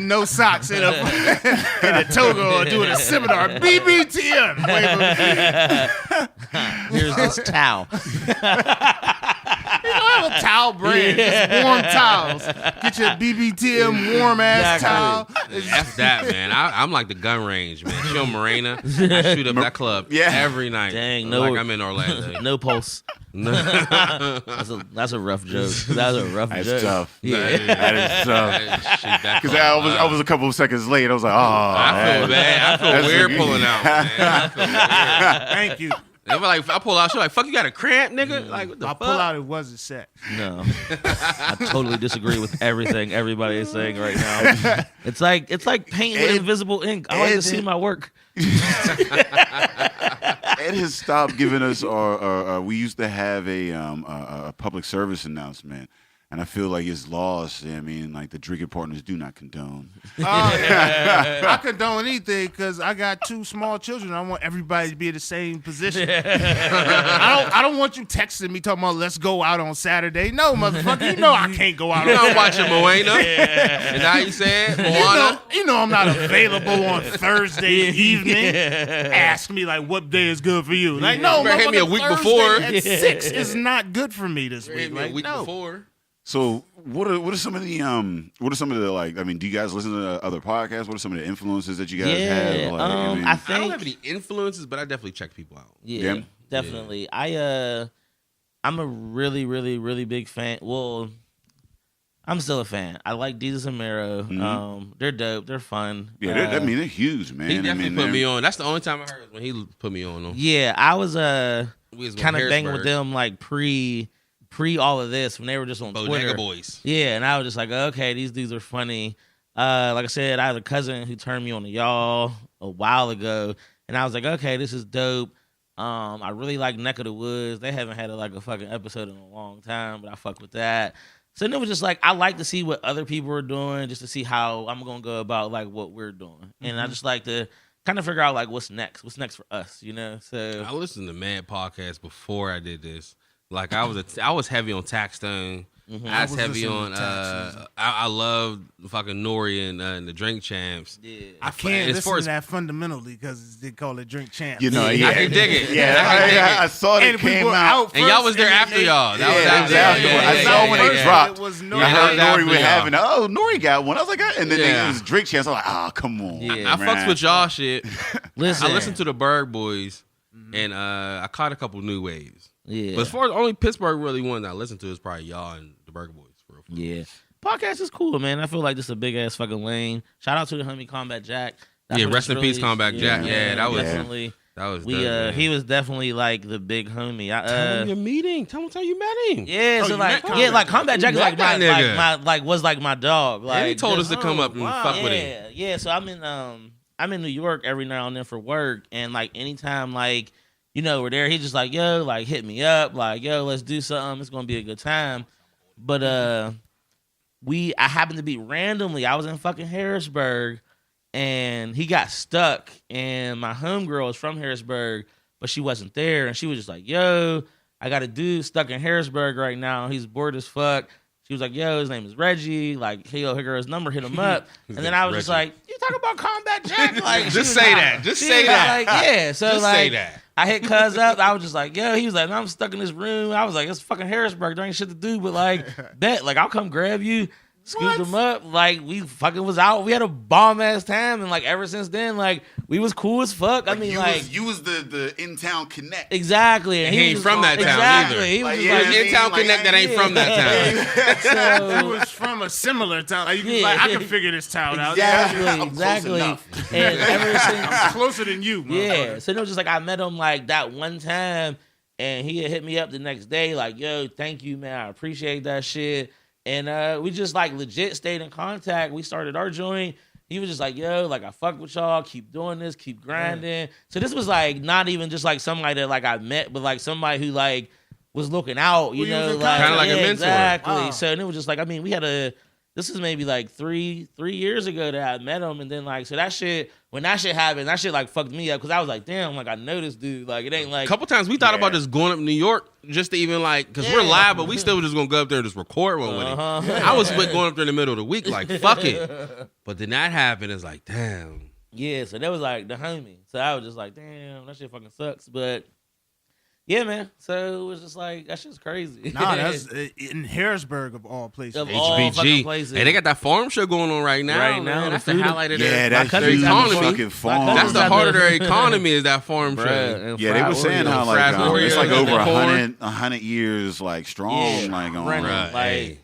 No socks in a toga or doing a seminar. BBTM. Here's this towel. You don't have a towel brand. Just warm towels. Get your BBTM warm ass towel. F that, man. I'm like the gun range, man. Show Marina. I shoot up that club every night. Dang, like I'm in Orlando. No pulse. That's a rough joke. That's a rough joke. That's tough. Yeah. That is tough. Because I was a couple of seconds late. I was like, I feel bad. I feel weird pulling out, man. I feel weird. Thank you. They were like, I pull out, she's like, fuck, you got a cramp, nigga? Like, what the I fuck? pull out, it wasn't sex. No, I totally disagree with everything everybody is saying right now. It's like paint with invisible ink. I like to see my work. Ed has stopped giving us our we used to have a public service announcement. And I feel like it's lost. I mean, like the drinking partners do not condone. I condone anything because I got 2 small children. I want everybody to be in the same position. I don't want you texting me talking about let's go out on Saturday. No, motherfucker, you know I can't go out. You know I'm watching Moana. And now you said Moana. You know I'm not available on Thursday evening. Ask me like what day is good for you. Like no, better hit me a week Thursday before. at 6 is not good for me this week. Hit me a Like, week no. before. So what are some of the like? I mean, do you guys listen to other podcasts? What are some of the influences that you guys have? Like, I I think don't have any influences, but I definitely check people out. Yeah, definitely. I'm a really, really, really big fan. Well, I'm still a fan. I like Jesus and Mero. Mm-hmm. They're dope. They're fun. Yeah, they're huge, man. He definitely put me on. That's the only time I heard was when he put me on them. Yeah, I was We was kind of on banging with Harrisburg. them like pre all of this when they were just on Bodega Twitter. Boys. Yeah, and I was just like, okay, these dudes are funny. Like I said, I had a cousin who turned me on to y'all a while ago, and I was like, okay, this is dope. I really like Neck of the Woods. They haven't had a fucking episode in a long time, but I fuck with that. So then it was just like I like to see what other people are doing, just to see how I'm gonna go about like what we're doing, and I just like to kind of figure out like what's next for us, you know. So I listened to Mad Podcast before I did this. Like I was heavy on Taxstone. I was heavy on. I love fucking Nori and the Drink Champs. yeah, I can't as listen far to as- that fundamentally because they call it Drink Champs. You know, I can dig it. Yeah, I can dig it. I saw it And we came were out. And y'all first, was there and after they- y'all. That Yeah, was that after. was after. I saw when it dropped. It was I no. heard that was Nori after was y'all. having. Oh, Nori got one. I was like, and then Yeah. it was Drink Chance. I was like, oh, come on. Yeah. I fucks with y'all shit. listen, I listened to the Berg Boys, and I caught a couple new waves. yeah, But as far as only Pittsburgh really ones I listened to is probably y'all and the Berg Boys. For real. yeah. Podcast is cool, man. I feel like this is a big ass fucking lane. Shout out to the homie Combat Jack. That's Yeah, what rest it's in peace, Combat Jack. Yeah, that was- definitely. That was We dope, man. he was definitely like the big homie. Tell him your meeting. Tell him how you met him. Yeah, Oh, so you like met yeah, like Combat Jack is met like my, that nigga. was like my dog. Like And he told us just- to come up and fuck with him. yeah, yeah. So I'm in New York every now and then for work, and like anytime like we're there, he's just like yo, like hit me up, like yo, let's do something. It's gonna be a good time. But I happened to be randomly. I was in fucking Harrisburg, and he got stuck. And my homegirl is from Harrisburg, but she wasn't there, and she was just like, "Yo, I got a dude stuck in Harrisburg right now. He's bored as fuck." She was like, "Yo, his name is Reggie. Like, he'll hit her his number, hit him up." And then I was just Reggie. like, "You talk about Combat Jack?" Like, Just say that. Just say that. Like, yeah. So Just like, say that. I hit Cuz up. I was just like, "Yo," he was like, "No, I'm stuck in this room." I was like, "It's fucking Harrisburg. There ain't shit to do, but like, bet, like, I'll come grab you." Scooped him up, like we fucking was out. We had a bomb ass time, and like ever since then, like we was cool as fuck. I mean, you was the in town connect. exactly. And He was ain't just from that like- town exactly. either. He was Like, just yeah, like, I mean, In-town like, connect that ain't from that town. He so, was from a similar town. Like, you Yeah. like, I can figure this town out. exactly, I'm close exactly. enough. And ever since, I'm closer than you, yeah. motherfucker. So it was just like I met him like that one time, and he had hit me up the next day, like, "Yo, thank you, man. I appreciate that shit." And we just like legit stayed in contact. We started our joint. He was just like, yo, like I fuck with y'all, keep doing this, keep grinding. So this was like not even just like somebody that like I met, but like somebody who like was looking out, you know, like kind of like a mentor. Exactly. Wow. So and it was just like, I mean, we had this is maybe like three years ago that I met him, and then like so that shit when that shit happened, that shit like fucked me up because I was like, damn, like I know this dude, like it ain't like A couple times we thought about just going up to New York just to even like because we're live, but we still just gonna go up there and just record one with him. I was going up there in the middle of the week, like fuck it. But then that happened. It's like, damn. Yeah, so that was like the homie. So I was just like, damn, that shit fucking sucks. But yeah, man. So it was just like that shit's crazy. Nah, that's in Harrisburg of all places. Of all fucking places. Hey, they got that farm show going on right now. Right now, man. That's the the food- highlight of Yeah, their that's cousin's huge economy. fucking farm. That's the cousin's heart of their economy is that farm show. Bruh, Yeah, they were saying how like Fried it's Oreos like over and corn. 100 years like strong, Yeah, like on. running. Right. Like- Hey.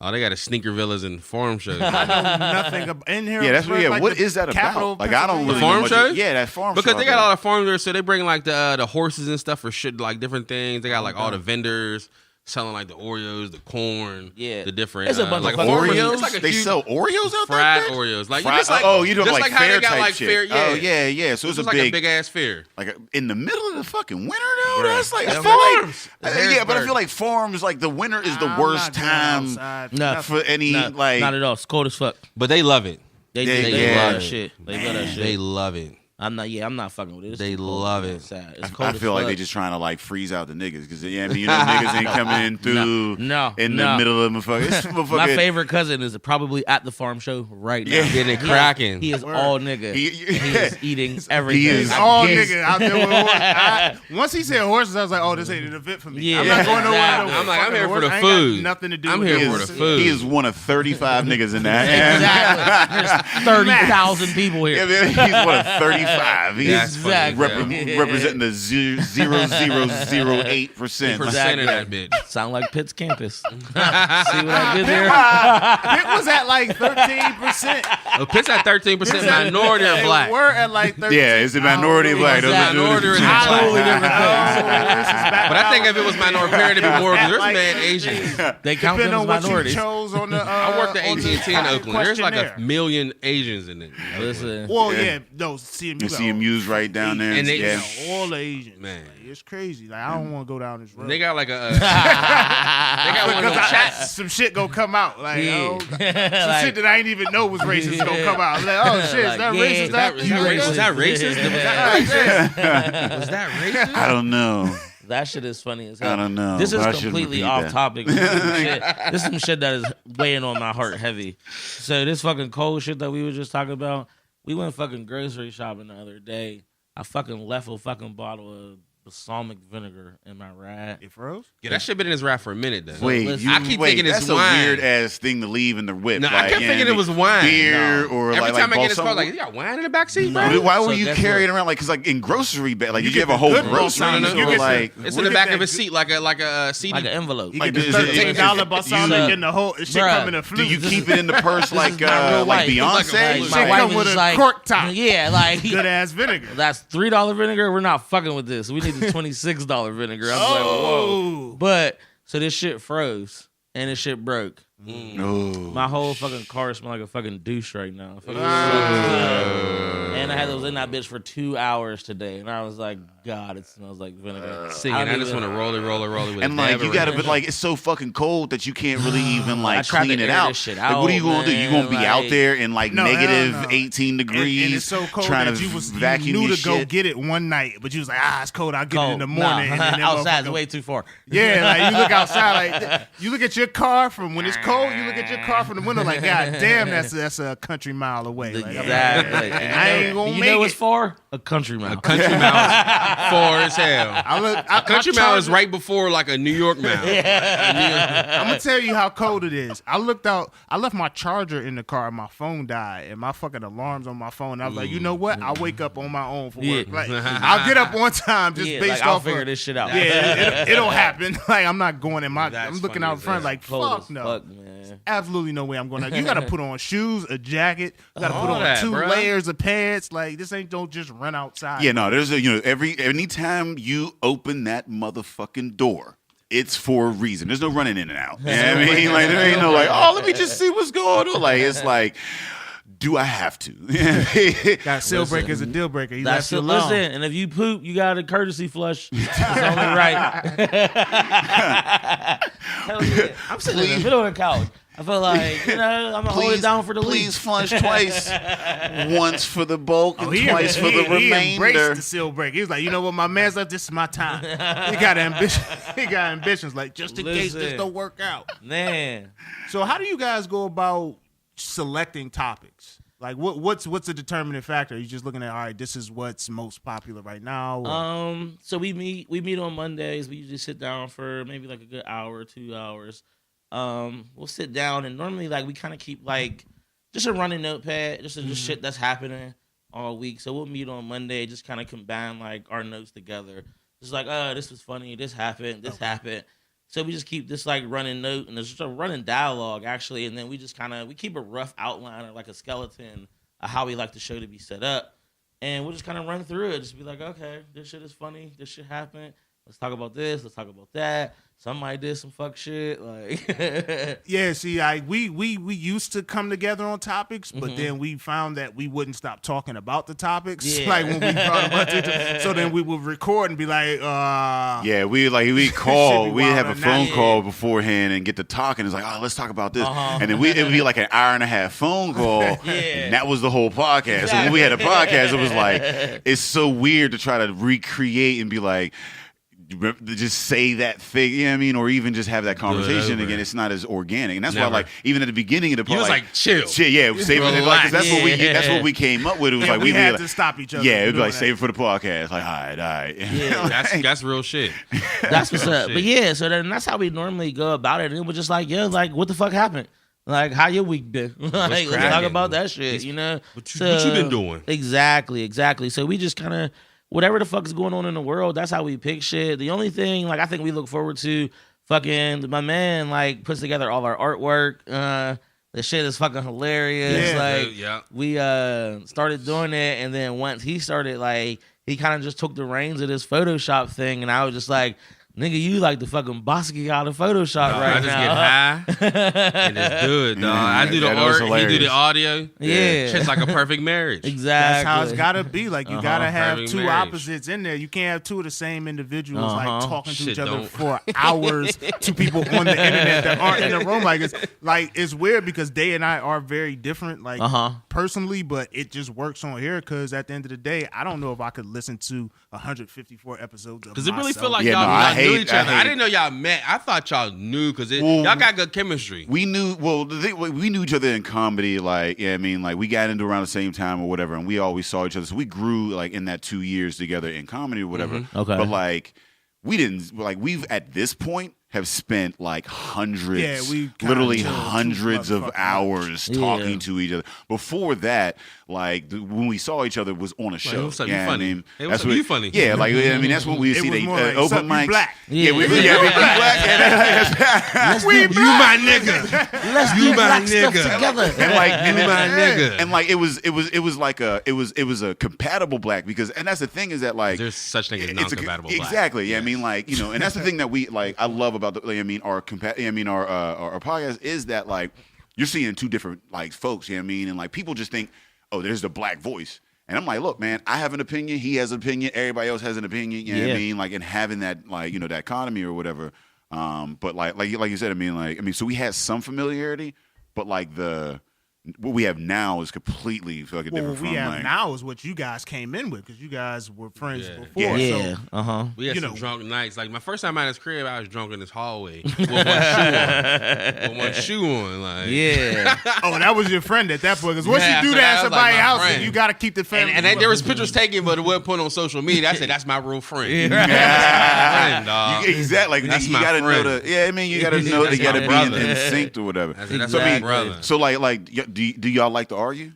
Oh, they got a sneaker villas and farm shows. I know nothing about in here. Yeah, that's what. Yeah, like what the is that capital about? of Like I don't Pennsylvania. really farm know much. show? Yeah, that farm Because show they out got a there. lot of farms there, so they bring like the horses and stuff for shit, like different things. They got like all the vendors selling like the Oreos, the corn, Yeah. the different It's a bunch like of fucking farmers- Oreos. It's like a They huge sell Oreos out there. fried man? Oreos, like Fried- just like oh, you doing just like how they fair got type like shit. fair, yeah. Oh yeah. So it's It's a like a big, big ass fair. like in the middle of the fucking winter though. Bruh. That's like I Them feel farms. like It's yeah, but I Harrisburg. feel like farms like the winter is the I'm worst not going time outside. No. for any No, like. not at all. It's cold as fuck. But they love it. They Yeah. love that shit. They love that shit. They love it. I'm not fucking with it. It's They too cold love to be it. outside. It's cold I as feel like fuck. they just trying to like freeze out the niggas because yeah, I mean, you know niggas ain't coming in through No, in no. the middle of motherfucker. This My motherfucker. favorite cousin is probably at the farm show right now. Yeah. Getting it cracking. He is all nigga. He is eating everything. He is It's all He's- nigga out there with horses. Once he said horses, I was like, oh, this ain't an event for me. Yeah, I'm not going nowhere. exactly. No I'm like, I'm fucking here for the horse. I ain't got food. nothing to do I'm with here this. for the food. He is one of 35 niggas in that. Exactly. There's 30,000 people Yeah, here. man, he's one of 35. He's That's funny. Exactly. representing the 0.0008%. Percent of that bitch. Sound like Pitt's campus. See what I did there? Pitt was at like 13%. Well, Pitt's at 13% minority or black. We're at like 13%. Yeah, it's a minority of black. Those are Exactly. Minority or Totally black. different things. But I think if it was minority period, it'd be more because there's Like- mad Asians. They count them Depending as on what you minorities. chose on the. I worked at on the AT&T in Oakland. There's like questionnaire. a million Asians in it. Listen, Well, Yeah. yeah, no, CMU. The CMU's right down there. And they- yeah. all the Asians. Man. Like, it's crazy. Like I don't want to go down this road. They got like a. They got one of Because those chats. some shit gonna come out. Like, yeah. some shit that I ain't even know was racist gonna come out. Like, oh shit, is Like, that yeah, racist? Is that racist? Was that racist? Was that racist? I don't know. That shit is funny as hell. I don't know, This is but I shouldn't completely repeat off that. topic. This is some shit that is weighing on my heart heavy. So this fucking cold shit that we were just talking about, we went fucking grocery shopping the other day. I fucking left a fucking bottle of balsamic vinegar in my ride. It froze. Yeah, that shit been in his rap for a minute though. Wait, listen, I keep thinking it's that's wine. a weird ass thing to leave in the whip. No, I like, kept you know thinking what it I mean? was wine. Beer No. or Every like time I get in this car, balsamic- like, you got wine in the backseat, No. bro? Dude, why So were you guess carrying what? around like? Because like in grocery bag, like you get have a the whole good grocery. balsamic. So You get like, It's What in the if back that of a good- seat, like a CD. Like an envelope. You Like, get the is it- $13 balsamic you- in the whole. It shit Bruh, come in a do flute. you keep it in the purse like not real like white. Beyonce? Like my Shit wife come was with just a like, cork top. Yeah, like Good ass vinegar. that's $3 vinegar. We're not fucking with this. We need the $26 vinegar. I was like, whoa. Oh, But so this shit froze and this shit broke. No. My whole fucking car smell like a fucking douche right now. Fucking and I was in that bitch for 2 hours today, and I was like, God, it smells like vinegar. Singing, I just want to roll it with And a like dab you of gotta, it. but like it's so fucking cold that you can't really even I like tried to clean it air out. this shit Like what are you out, gonna do? You gonna be man, out like- there in like No, negative hell no. 18 degrees, and it's so cold trying that to you vacuum knew your to go shit. get it one night, but you was like, it's cold. I'll get it in the Cold. morning. Nah. And then that Outside's motherfucker- way too far. Yeah, like you look outside, like you look at your car from when it's cold. You look at your car from the window, like, God damn, that's a country mile away. Like, Exactly. I ain't gonna you make know it. what's for? A country mile. Country Mile is far as hell. Country Mile is right before like a New York Mile. I'm gonna tell you how cold it is. I looked out. I left my charger in the car. My phone died, and my fucking alarms on my phone. I was like, you know what? I'll wake up on my own for work. Yeah. Like, I'll get up on time just Yeah, based like, I'll off. figure of, this shit out. Yeah, it'll happen. Like I'm not going in my. That's I'm looking funny out as front hell. like Cold fuck as no. fuck, man. Absolutely no way I'm going to. You got to put on shoes, a jacket. You got to put All on that, 2 bruh. layers of pants. Like this ain't don't just run outside. Yeah, no, there's a anytime you open that motherfucking door, it's for a reason. There's no running in and out. You know what I mean? Like, there ain't no like, oh, let me just see what's going on. Like, it's like, do I have to? Got seal breaker is a deal breaker. That's it. Listen, and if you poop, you got a courtesy flush. It's only right. Hell yeah. I'm sitting in the middle of the couch. I feel like, I'm going to hold it down for the leak. Please flush twice. Once for the bulk and twice for the remainder. He embraced the seal break. He was like, you know what, my man's like, this is my time. He got ambition. He got ambitions, like, just in case this don't work out. Man. So how do you guys go about selecting topics? Like, what's the determining factor? Are you just looking at, all right, this is what's most popular right now? Or? So we meet on Mondays. We usually sit down for maybe like a good hour, 2 hours. We'll sit down and normally like we kind of keep like just a running notepad, just shit that's happening all week. So we'll meet on Monday, just kind of combine like our notes together. Just like, oh, this was funny, this happened. So we just keep this like running note and there's just a running dialogue actually, and then we just we keep a rough outline or like a skeleton of how we like the show to be set up, and we'll just kind of run through it. Just be like, okay, this shit is funny, this shit happened. Let's talk about this. Let's talk about that. Somebody did some fuck shit. Like, yeah. See, we used to come together on topics, but then we found that we wouldn't stop talking about the topics. Yeah. Like when we brought about it, so then we would record and be like, yeah, we call, we have a phone call beforehand and get to talking. It's like, oh, let's talk about this, and then it would be like an hour and a half phone call, and that was the whole podcast. Exactly. So when we had a podcast, it was like, it's so weird to try to recreate and be like, just say that thing, you know what I mean, or even just have that conversation again. It's not as organic, and that's why, like, even at the beginning of the podcast, like chill, yeah, save it, like, 'cause that's what we came up with. It was like we had to stop each other. Yeah, it'd be like save it for the podcast. Like, all right, yeah, that's real shit. That's what's up. But yeah, so then that's how we normally go about it. And it was just like, yeah, like what the fuck happened? Like, how your week been? Like, let's talk about that shit. What you been doing? Exactly. So we just kind of. Whatever the fuck is going on in the world, that's how we pick shit. The only thing, like, I think we look forward to fucking my man, like, puts together all our artwork. The shit is fucking hilarious. Yeah, we started doing it, and then once he started, like, he kind of just took the reins of this Photoshop thing, and I was just like, nigga, you like the fucking Bosky out of Photoshop right now. I just get high and it's good, dog. I do the art, he do the audio. Yeah. Shit's like a perfect marriage. Exactly. That's how it's gotta be. Like, you gotta have perfect two marriage. opposites in there. You can't have two of the same individuals like talking to each other for hours to people on the internet that aren't in the room. It's weird because Day and I are very different, like personally, but it just works on here because at the end of the day, I don't know if I could listen to 154 episodes of Does it really myself. feel like y'all knew each other? I didn't know y'all met. I thought y'all knew because y'all got good chemistry. We knew. Well, we knew each other in comedy. Like, yeah, I mean, like we got into around the same time or whatever, and we always saw each other. So we grew like in that 2 years together in comedy or whatever. Okay, but like we didn't like we've at this point have spent like hundreds, literally hundreds of hours talking to each other. Before that, like when we saw each other was on a show. Like, you funny. I mean, hey, what's you funny? Yeah, like I mean, that's when we see the open mics. Black. Yeah, we black. You my nigga. Let's do black stuff together. And like it was like a compatible black because and that's the thing is that like there's such thing as non-compatible black. Exactly. Yeah, I mean like and that's the thing that we like I love about our podcast is that like you're seeing two different like folks, you know what I mean? And like people just think, oh, there's the black voice. And I'm like, look, man, I have an opinion, he has an opinion, everybody else has an opinion, you know what I mean? Like and having that like, that economy or whatever. But like you said, I mean, so we had some familiarity, but like what we have now is completely fucking different from what we have like, now is what you guys came in with because you guys were friends before. Yeah. So, we had some drunk nights. Like my first time at his crib, I was drunk in this hallway with one shoe on. Like, yeah. Oh, that was your friend at that point. Because once you do that at somebody's house, you got to keep the family. And there was pictures taken, but it wasn't put on social media. I said that's my real friend. Yeah. Friend, dog. Exactly. Like, that's you my gotta friend. know you gotta know they gotta be in sync or whatever. That's so, my brother. So like do y'all like to argue?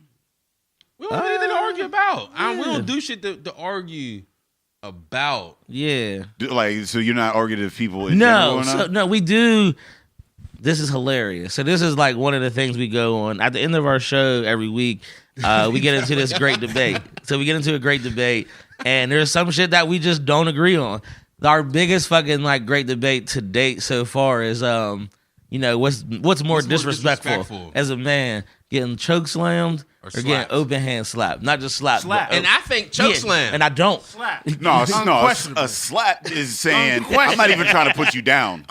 We don't have anything to argue about. We don't do shit to argue about. Yeah. Like, so you're not arguing to people in general? No, we do. This is hilarious. So this is like one of the things we go on. At the end of our show every week, we get into this great debate. So we get into a great debate, and there's some shit that we just don't agree on. our biggest fucking like great debate to date so far is what's more disrespectful as a man, getting choke slammed or getting open hand slapped, not just slapped. And I think choke slam. And I don't. Slap. No, a slap is saying I'm not even trying to put you down.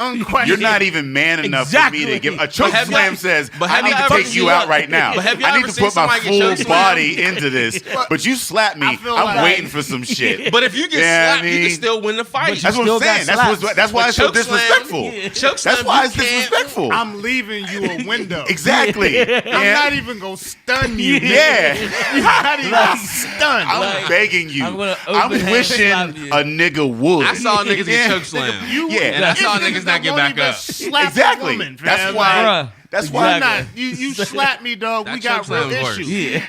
You're not even man enough for me to give a choke slam. Says I need to take you out right now. I need to put my full body into this. But you slap me, I'm waiting for some shit. But if you get slapped, you can still win the fight. That's what I'm saying. That's why it's so disrespectful. That's why it's disrespectful. I'm leaving you a window. Exactly. I'm not even gonna stun you. Yeah. You're not even stunned. I'm begging you. I'm wishing a nigga would. I saw niggas get choke slammed. And I saw niggas not get back up. Exactly. That's why. That's why you slap me, dog. We got real issues. Yeah.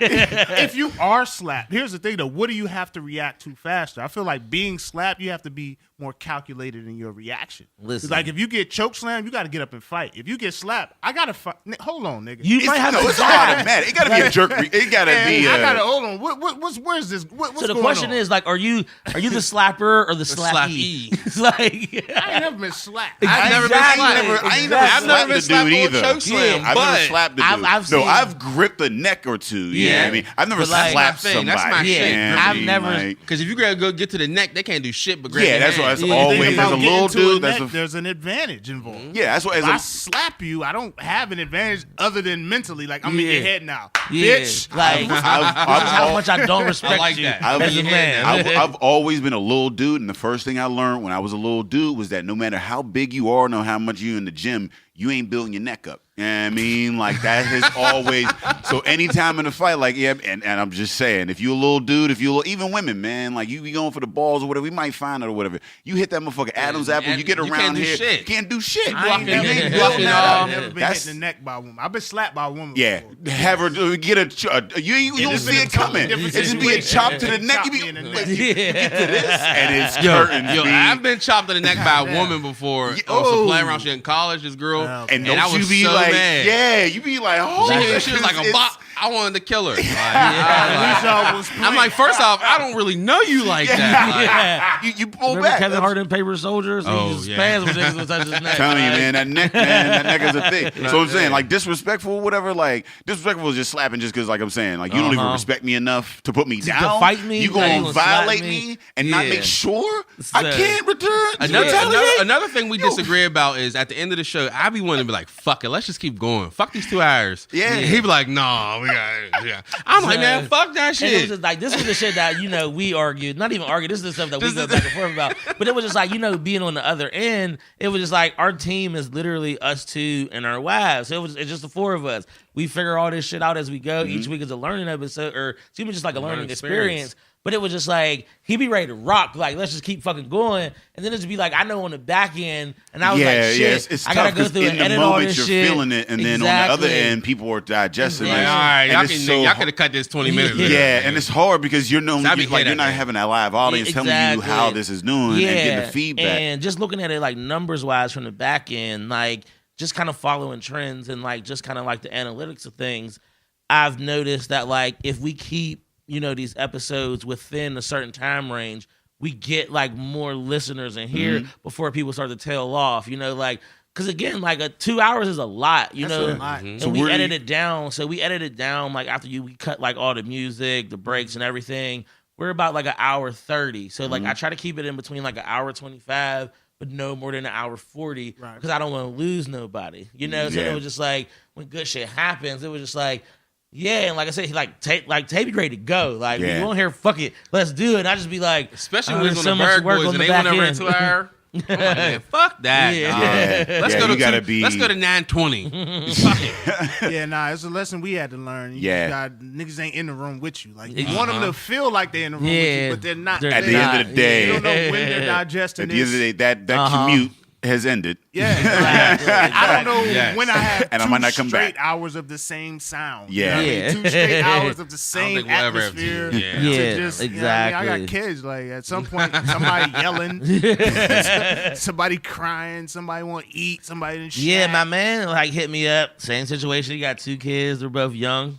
If you are slapped, here's the thing though. What do you have to react to faster? I feel like being slapped, you have to be more calculated in your reaction. Listen, like if you get choke slammed, you got to get up and fight. If you get slapped, I gotta fight. Hold on, nigga. You might have it's automatic. It got to be a jerk. It got to be. I gotta hold on. Where's this? What's so the going question on? is like, are you the slapper or the slappee? Slappee. It's like I ain't never been slapped. I've never been slapped. I ain't never slapped the dude either. Choke slam, I've never slapped the dude. I've gripped the neck or two. Yeah, I mean, I've never slapped somebody. That's my shit. I've never because if you go get to the neck, they can't do shit but grab yeah, that's why it's always as a little dude. There's an advantage involved. Yeah, that's why. If I slap you, I don't have an advantage other than mentally. Like I'm in your head now, yeah. bitch. Like how much I don't respect you as a man. I've always been a little dude, and the first thing I learned when I was a little dude was that no matter how big you are, no how much you in the gym, you ain't building your neck up. You know what I mean? Like that has always. So anytime in a fight, like and I'm just saying, if you a little dude, even women, man, like you be going for the balls or whatever, we might find it or whatever. You hit that motherfucker Adam's apple, you get around here, you can't do shit. I ain't never been hit in the neck by a woman. I've been slapped by a woman. Yeah, before. have her get you don't see it coming. It just be a chop to the neck. You get to this, and it's curtains. Yo, I've been chopped in the neck by a woman before. On some playing around shit in college. This girl, and I was so mad. Yeah, you be like, oh, she was like a bop. I wanted to kill her. I'm like, first off, I don't really know you like that. You pull Remember back. Kevin Hart in Paper Soldiers? Oh, he just spans when niggas would touch his neck. Telling you, man, that neck is a thing. So I'm saying, like, disrespectful, whatever. Like, disrespectful is just slapping just because, like I'm saying, like, you don't even respect me enough to put me down. To fight me, you gonna violate me and not make sure I can't return. Another thing we disagree about is at the end of the show, I be wanting to be like, fuck it, let's just keep going. Fuck these 2 hours. Yeah. He be like, no, we got it. I'm like, man, fuck that shit. It was just like, this was the shit that, we argued. Not even argued. This is the stuff that we go back and forth about. But it was just like, being on the other end, it was just like, our team is literally us two and our wives. So it's just the 4 of us. We figure all this shit out as we go. Each week is a learning episode, or it's even just like a learning experience. But it was just like, he'd be ready to rock. Like, let's just keep fucking going. And then it'd be like, I know on the back end. And I was like, shit, it's I gotta tough, go through and edit all this you're shit. feeling it. And then on the other end, people are digesting it. Like, all right, y'all could have cut this 20 minutes. Yeah, and it's hard because you're not having a live audience telling you how this is doing and getting the feedback. And just looking at it like numbers-wise from the back end, like just kind of following trends and like just kind of like the analytics of things, I've noticed that like if we keep these episodes within a certain time range, we get like more listeners in here before people start to tail off, because again, like 2 hours is a lot, That's a lot. And so we edit it down. So we edit it down like after we cut like all the music, the breaks and everything. We're about like 1:30. So like I try to keep it in between like 1:25, but no more than 1:40 because I don't want to lose nobody, So it was just like when good shit happens, it was just like, yeah, and like I said, he Tabby ready to go. Like we won't hear, fuck it, let's do it. And I just be like, especially when it's on the Berg Boys and they went over in 2 hours. I'm like, man, fuck that. Let's go to 9:20. Fuck it. Yeah, nah, it's a lesson we had to learn. Niggas ain't in the room with you. Like you want them to feel like they're in the room with you, but they're not. At the end of the day, you don't know when they're digesting. At the end of the day, that commute has ended. Yeah, I don't know when I have and I might not come straight back. hours of the same sound. Yeah, you know what I mean? 2 straight hours of the same atmosphere. Exactly. I got kids. Like at some point, somebody yelling, somebody crying, somebody want to eat, somebody didn't. Yeah, my man like hit me up. Same situation. He got 2 kids. They're both young,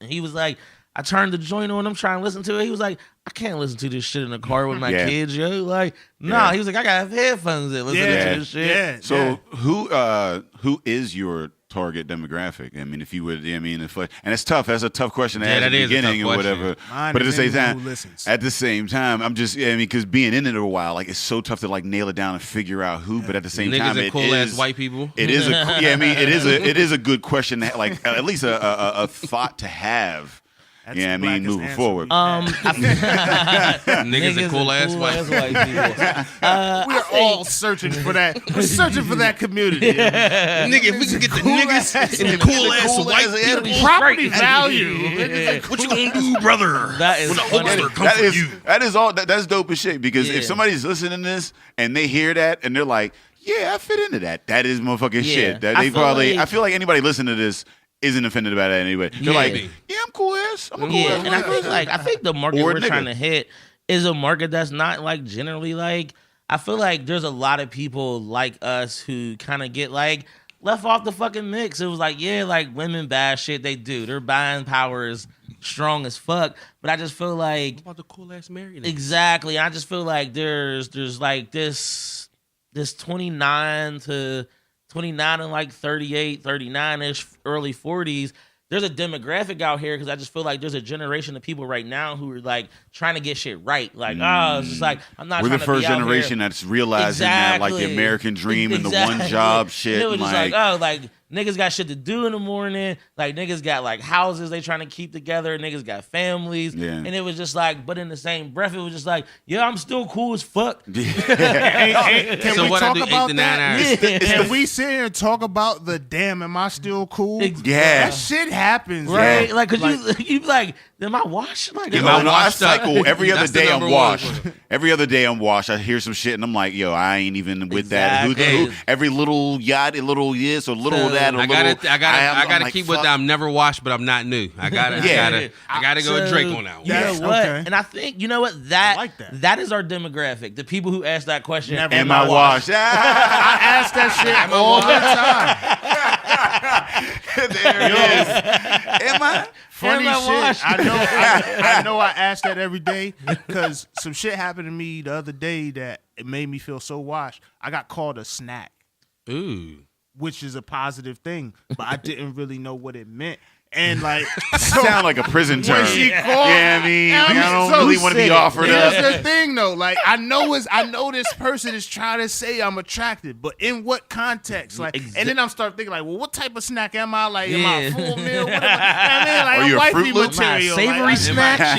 and he was like, I turned the joint on. I'm trying to listen to it. He was like, I can't listen to this shit in the car with my Yeah. kids, yo. Like, nah. He was like, I got headphones in. Listen to this shit. Yeah. So who is your target demographic? I mean, if you would, I mean, and it's tough. That's a tough question to ask at the beginning or whatever. Mine but at the is same anyone time, who listens. at the same time, I'm just, I mean, because being in it a while, like it's so tough to like nail it down and figure out who. But at the same Niggas time, and it cool ass is white people. It is a I mean, it is a good question. To, like at least a thought to have. That's Yeah, I the mean, blackest moving answer forward. Niggas and cool ass white people. We're all searching for that. We're searching for that community. Nigga, if we can get the niggas and the cool ass white people. Property value. What you gonna do, brother? That is funny. That is all. That's dope as shit. Because Yeah. if somebody's listening to this and they hear that and they're like, "Yeah, I fit into that." That is motherfucking shit. That I they feel probably. like- I feel like anybody listening to this isn't offended about it anyway. They're Yeah. like, "Yeah, I'm cool ass. I'm a cool Yeah, ass." and I think the market Or a we're nigga. trying to hit is a market that's not like generally like. I feel like there's a lot of people like us who kind of get like left off the fucking mix. It was like, yeah, like women bad shit they do. Their buying power is strong as fuck. But I just feel like What about the cool ass married? exactly. I just feel like there's like this 29 and like 38, 39-ish, early 40s. There's a demographic out here because I just feel like there's a generation of people right now who are like trying to get shit right. Like, oh, it's just like I'm not. We're the trying to first be out generation here. that's realizing that, like the Exactly. American dream and the Exactly. one job shit. It was and just like, like, oh, like niggas got shit to do in the morning. Like niggas got like houses they trying to keep together. Niggas got families. Yeah. And it was just like, but in the same breath, it was just like, yeah, I'm still cool as fuck. Can So we what I talk do 8 about to 9 that? hours. Yeah. Can we sit here and talk about the damn? Am I still cool? Yeah. That shit happens, Right? Yeah. Like, cause you be like, am I washed? Like, Am No, I no, I washed up? cycle every other That's the day. I'm number one. washed. Every other day I'm washed. I hear some shit and I'm like, yo, I ain't even with that. Exactly. Who, every little yacht, little this or little that. Or I gotta I'm like, keep with fuck. that. I'm never washed, but I'm not new. I gotta go So, Drake on that one. You know Yes, what? okay. And I think you know what that like that. that is our demographic. The people who ask that question. Never Am I washed? I ask that shit all the time. There it is. Am I? Funny Am I shit. washed? I know I ask that every day because some shit happened to me the other day that it made me feel so washed. I got called a snack, Ooh. which is a positive thing, but I didn't really know what it meant. And like, Sound like a prison term. when she called, Yeah, I mean, I don't so really want to be sick. offered Here's up. the thing, though. Like, I know this person is trying to say I'm attractive, but in what context? Like, and then I'm start thinking like, well, what type of snack am I? Like, am I a Yeah. full meal? What am I mean, like, Are I'm you a wifey Fruit Loop? material. Savory like, snack?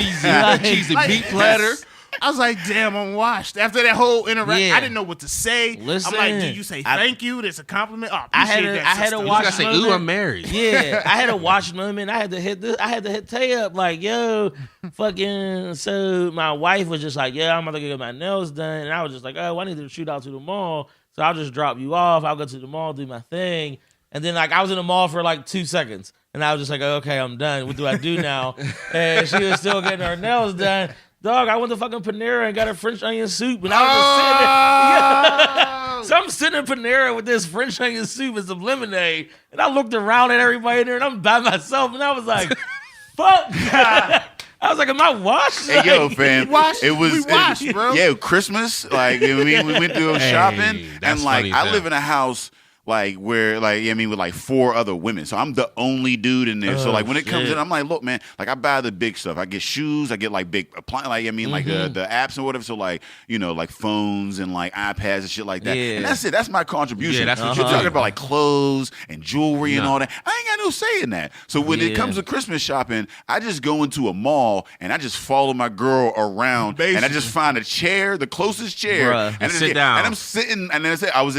Cheesy like, meat platter. I was like, damn, I'm washed. After that whole interaction, Yeah. I didn't know what to say. Listen, I'm like, do you say thank you? That's a compliment. Oh, I had appreciate a- that, I had a sister. You watch- gotta say, ooh, I'm married. Yeah, I had a watch moment. I had to hit Tay up like, yo, fucking. So my wife was just like, yeah, I'm about to get my nails done, and I was just like, oh, I need to shoot out to the mall, so I'll just drop you off. I'll go to the mall, do my thing, and then like I was in the mall for like 2 seconds, and I was just like, okay, I'm done. What do I do now? And she was still getting her nails done. Dog, I went to fucking Panera and got a French onion soup, and I was just sitting there. Oh. So I'm sitting in Panera with this French onion soup and some lemonade, and I looked around at everybody in there, and I'm by myself, and I was like, "Fuck!" I was like, "Am I washed?" Hey, yo, fam. We washed- It was we washed, bro. Yeah, Christmas. Like we went to shopping, that's and like funny, I Sam. live in a house like where like I mean with like 4 other women, so I'm the only dude in there. So like when it comes in, I'm like, look, man, like I buy the big stuff. I get shoes, I get like big appliances, like I mean like the apps and whatever. So like like phones and like iPads and shit like that. Yeah. And that's it. That's my contribution. Yeah, that's what you're you're talking doing. about, like clothes and jewelry and No. all that. I ain't got no say in that. So when it Yeah. comes to Christmas shopping, I just go into a mall and I just follow my girl around and I just find a chair, the closest chair, Bruh. and I just Sit down. And I'm sitting, and then I was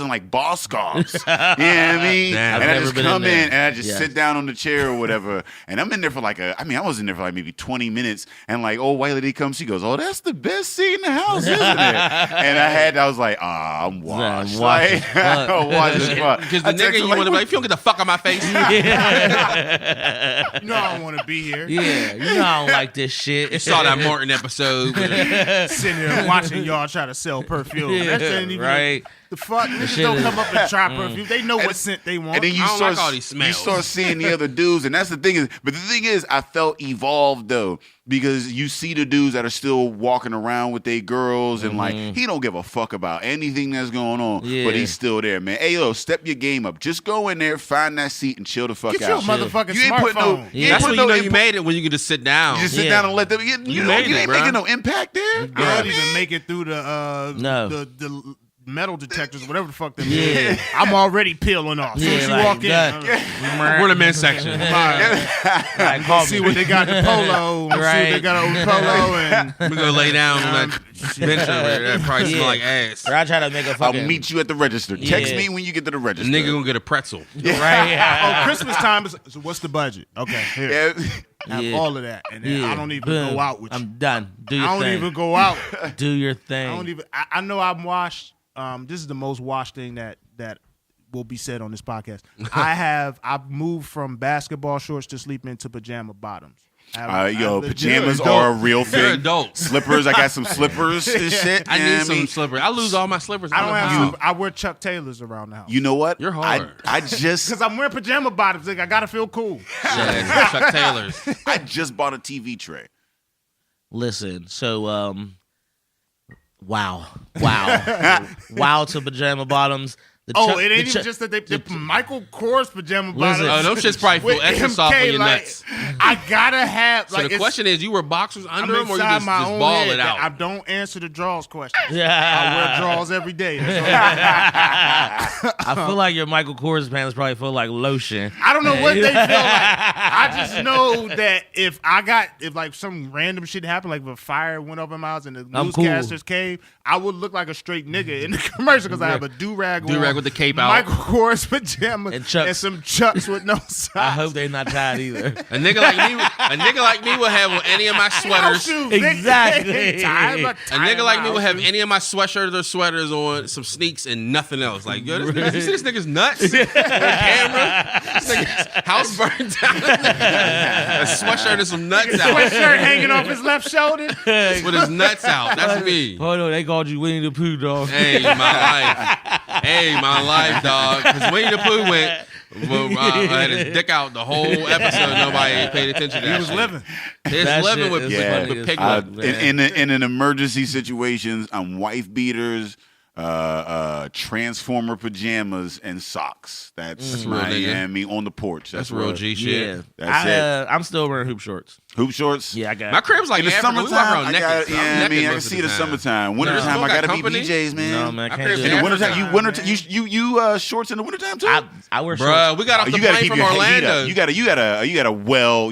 in like boss scarves. You know what I mean? Damn. And I've I never just been in come there. in and I just Yeah. sit down on the chair or whatever. And I'm in there for like I was in there for like maybe 20 minutes. And like old white lady comes, she goes, "Oh, that's the best seat in the house, isn't it?" And I was like, I'm washed. I'm washed Like, as fuck. I'm washed as fuck. Because I the text nigga her, you like, want to be what- like, if you don't get the fuck out my face. You know I don't want to be here. Yeah, you know I don't like this shit. You saw that Martin episode. Sitting there watching y'all try to sell perfume. That ain't even right? The fuck? Niggas shit don't is- come up and try perfume. They know what scent they want. And then you I don't start, like all these smells. you start seeing the other dudes, and that's the thing. But the thing is, I felt evolved though, because you see the dudes that are still walking around with their girls, and like he don't give a fuck about anything that's going on, Yeah. but he's still there, man. Hey, yo, step your game up. Just go in there, find that seat, and chill the fuck Get your out. motherfucking You ain't putting no. smartphone. You ain't That's when putting you know no you input- made it when you can just sit down. You just sit Yeah. down and let them. You made ain't it, bro. making no impact there. I don't even make it through the No. the metal detectors, whatever the fuck they Yeah. I'm already peeling off. So Yeah, as you like walk in, that. We're in the men's section. Like, call see me. what they got in the polo. See what Right. they got on the polo, and We're gonna lay down on that bench over there. That probably smell like ass. Or I try to make a I'll fucking. meet you at the register. Text Yeah. me when you get to the The register. nigga gonna get a pretzel. Right. oh, Christmas time is. So what's the budget? Okay, here, Yeah. have Yeah. all of that, and then I don't even Boom. go out with you. I'm done. Do your I don't thing. even go out. Do your thing. I don't even. I know I'm washed. This is the most washed thing that will be said on this podcast. I've moved from basketball shorts to sleeping into pajama bottoms. Pajamas are a real You're thing. adults. Slippers, I got some slippers and shit. I you know need what some mean? slippers. I lose all my slippers. I don't in the have. house. I wear Chuck Taylors around the house. You know what? You're hard. I just Because I'm wearing pajama bottoms. Like, I gotta feel cool. Yeah, Chuck Taylors. I just bought a TV tray. Listen, so wow to pajama bottoms. The Oh, Chuck- it the ain't even Chuck- just that they Michael Kors pajama Listen. bottoms. Oh, them shits probably feel with extra MK, soft on your like, nuts. I gotta have. So like, the it's- question is, you wear boxers I'm under them, or you inside just my own ball head it that I out? don't answer the draws question. I wear Yeah. draws every day. That's all. I feel like your Michael Kors pants probably feel like lotion. I don't know what they feel like. I just know that if like some random shit happened, like if a fire went over my house and the I'm cool. newscasters came, I would look like a straight nigga in the commercial because I have a do-rag on, with the cape out. Michael Kors pajamas And Chucks. and some Chucks with no socks. I hope they're not tied either. A nigga like me will have on any of my sweaters. Exactly. A nigga like me will have any of my sweatshirts or sweaters on, some sneaks, and nothing else. Like, yo, you see this nigga's nuts? On camera? This nigga's house burned down. A sweatshirt and some nuts out. Sweatshirt hanging off his left shoulder. With his nuts out. That's me. Hold on, they called you Winnie the Pooh, dog. Hey, my life, dog. Because Winnie the Pooh went, had his dick out the whole episode. Nobody paid attention to that. He was shit. living. He's That living shit with, is Yeah. funny with as pig fuck, milk. man. In an emergency situations, I'm wife beaters, transformer pajamas, and socks. That's real, my nigga. me on the porch. That's real G shit. Yeah. That's it. I'm still wearing hoop shorts. Hoop shorts. Yeah, I got My crib's like In the Africa. We walk summertime, around I naked. got, so I'm yeah, I naked mean, I can most of see the time. summertime. Wintertime, Still I got gotta company? be BJs, man. No, man, I My can't crib's do In the that. wintertime, Africa, you wintertime, you shorts in the wintertime too. I wear shorts. Bruh, we got off the You gotta plane keep from your heat Orlando. up.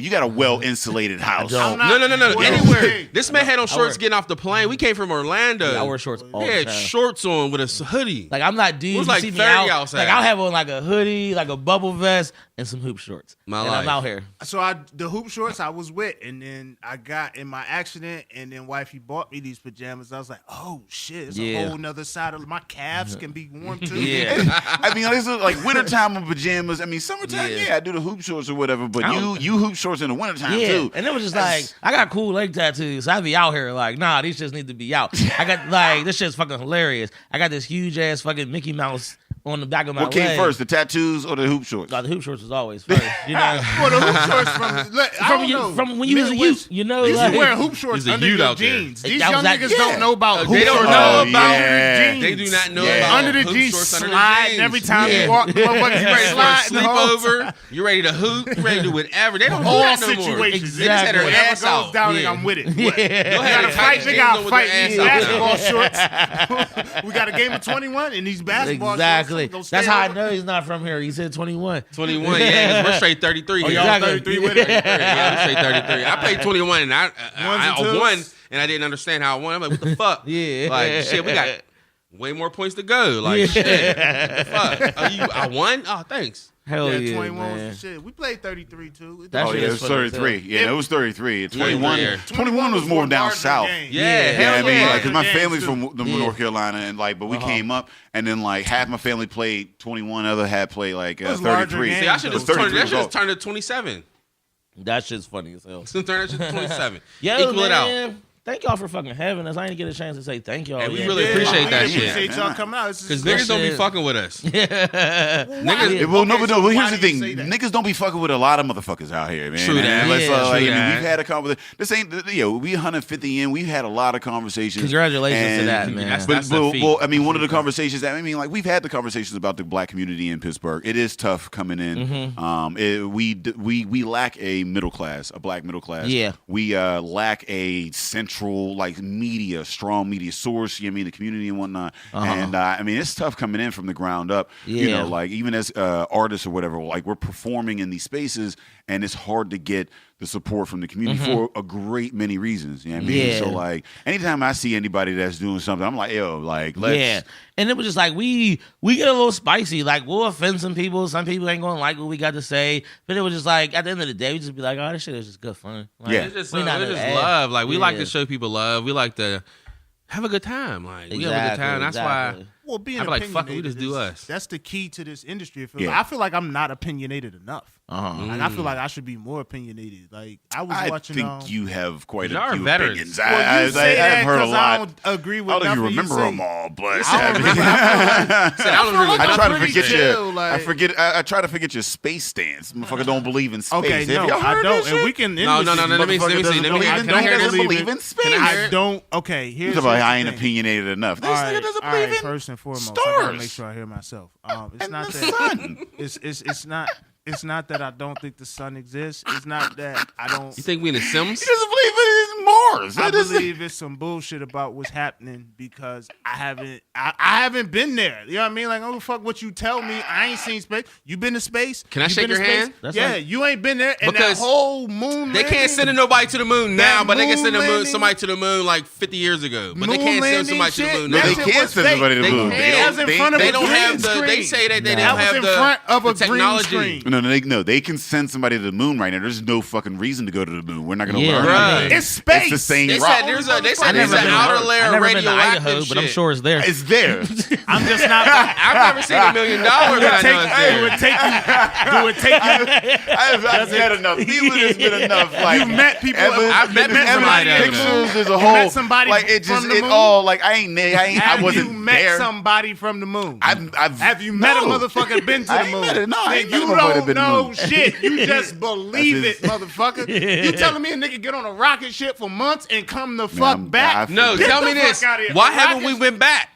You got a well insulated house. don't. I'm not- No. Well, Anywhere. hey, This man had on shorts wear- getting off the plane. We came from Orlando. I wear shorts all He the had time. shorts on with a hoodie. Like I'm not dude. It was you like see me 30 out, outside. Like I'll have on like a hoodie, like a bubble vest, and some hoop shorts. My and life. I'm out here. So the hoop shorts I was with, and then I got in my accident, and then wifey bought me these pajamas. I was like, oh shit, it's Yeah. a whole nother side of my calves can be warm too. Yeah. I mean, this is like wintertime of pajamas. I mean, summertime, Yeah. yeah, I do the hoop shorts or whatever. But you hoop shorts in the wintertime Yeah, too. and it was just like I got cool leg tattoos. So I be out here like, nah, these shits need to be out. I got like this shit's fucking hilarious. I got this huge ass fucking Mickey Mouse on the back of my What came leg. first, the tattoos or the hoop shorts? God, the hoop shorts was always first. You know, Well, the hoop shorts from when you was a Midwest, youth. You know, you like, should wear hoop shorts He's a under youth your out there. jeans. These That was young that- niggas yeah. don't know about hoop They don't shorts. know Under yeah. the jeans. They do not know Yeah. about Under the hoop jeans, shorts under the slide jeans. every time Yeah. you walk. The motherfuckers You ready for a slide the whole sleepover? You ready to hoop? You ready to do whatever? They don't do all that no more. situations. Niggas had their Whatever ass goes out. down, Yeah. nigga, I'm with it. What? Go We ahead gotta and fight. tight They jeans gotta on with fight their these ass out basketball shorts. We got a game of 21 in these basketball Exactly. shorts. Go stay That's how I over. know he's not from here. He said 21. 21, yeah, 'cause we're straight 33. Oh, here. y'all Exactly. 33 with it? Yeah, we straight 33. I played 21 and I and twos? won, and I didn't understand how I won. I'm like, what the fuck? Yeah. Like, shit, we got way more points to go. Like, shit, what the fuck? I won? Oh, thanks. Hell Yeah, yeah, 21 man. was the shit. We played 33 too. That Oh shit yeah, it is was funny as 33. hell. Yeah, it was 33. 21, Yeah. 21 was more down larger south. game. Yeah, Yeah, hell I mean, yeah. like, cause my Games, family's too. from North Carolina, and like, but we came up, and then like half my family played 21, other half played like was larger 33. games. See, I should It have was turned 33 that should have results. turned to 27. That shit's funny as hell. Turn that shit to 27. Yo, Equal it out. man, thank y'all for fucking having us. I didn't get a chance to say thank y'all. And we yet. really appreciate that shit. Appreciate y'all coming out. Because niggas don't be fucking with us. Niggas, well, no, but here's the thing. Niggas don't be fucking with a lot of motherfuckers out here, man. True that. We've that. had a conversation. This ain't, we 150 in. We've had a lot of conversations. Congratulations to that, man. That's a feat. Well, I mean, one of the conversations like we've had the conversations about the black community in Pittsburgh. It is tough coming in. We lack a middle class, a black middle class. Yeah. We lack a central strong media source. You know what I mean, the community and whatnot. And I mean, it's tough coming in from the ground up. Yeah. You know, like even as artists or whatever, like we're performing in these spaces, and it's hard to get the support from the community for a great many reasons. You know what I mean? Yeah. So like anytime I see anybody that's doing something, I'm like, yo, like let's. Yeah. And it was just like we get a little spicy. Like we'll offend some people. Some people ain't gonna like what we got to say. But it was just like at the end of the day, we just be like, oh, this shit is just good fun. Like, Yeah. It's just we not love. Like we like Yeah. to show people love. We like to have a good time. Like we have a good time. That's why. Well, being I be like, fuck it, we just do us. That's the key to this industry. Yeah. I feel like I'm not opinionated enough. Like, I feel Mm. like I should be more opinionated. Like I was I watching. think you have quite Y'all a are few veterans. opinions. Well, you say that I've heard a 'cause lot. I don't agree with I don't nothing even you remember say. them all, but I don't remember. I don't remember. I try to pretty forget chill, your. like- I forget. I try to forget your space stance. Motherfucker don't believe in space. Okay, Have no, y'all I heard don't. that And shit? we can. No. Let me Motherfucker see. doesn't Let me. believe in- Can I hear doesn't this? believe in space. Can I hear I it? don't. Okay, here's. He's like, I here's ain't the thing. opinionated enough. This All nigga right, doesn't all believe right, in first and foremost, I gotta stars. make sure I hear myself. It's And not the that. sun. It's not. It's not that I don't think the sun exists. It's not that I don't. You think we in the Sims? He doesn't believe in Mars. I That is- believe it's some bullshit about what's happening because I haven't been there. You know what I mean? Like, oh fuck, what you tell me? I ain't seen space. You been to space? Can I You shake been to your space? hand? That's Yeah, like- you ain't been there. And Because that whole moon. They can't landing- send nobody to the moon now, That but they can send moon landing- somebody to the moon like 50 years ago. But they Moon can't send landing somebody to the shit, moon No, now. that they shit can't was send somebody to the fake. moon. They They can't. That was in front of They a don't have green the. They screen. say that they That don't was have in the, front of the a green technology. screen. No. They can send somebody to the moon right now. There's no fucking reason to go to the moon. We're not going to Yeah, learn. right. anything. It's space. It's the same They rock. said there's a. They I said never there's an been to outer Earth. layer I of never been to radioactive Idaho, shit. but I'm sure it's there. It's there. I'm just not. I've never seen $1 million. That I know it's Do there. it take you? Do it take you? I've met enough people. There's been enough. Like You met people. I've met somebody that pictures. There's a You whole met somebody like it just from the it moon? all like I Have wasn't you met there. somebody from the moon? Have you met no. a motherfucker been to I the ain't moon? met it. No, I ain't Then met you a motherfucker don't been to the know moon. shit. You just believe That's it, motherfucker. You telling me a nigga get on a rocket ship for months and come the fuck I'm- back? No, Get tell the me fuck this. outta here. Why The haven't we rockets- been back?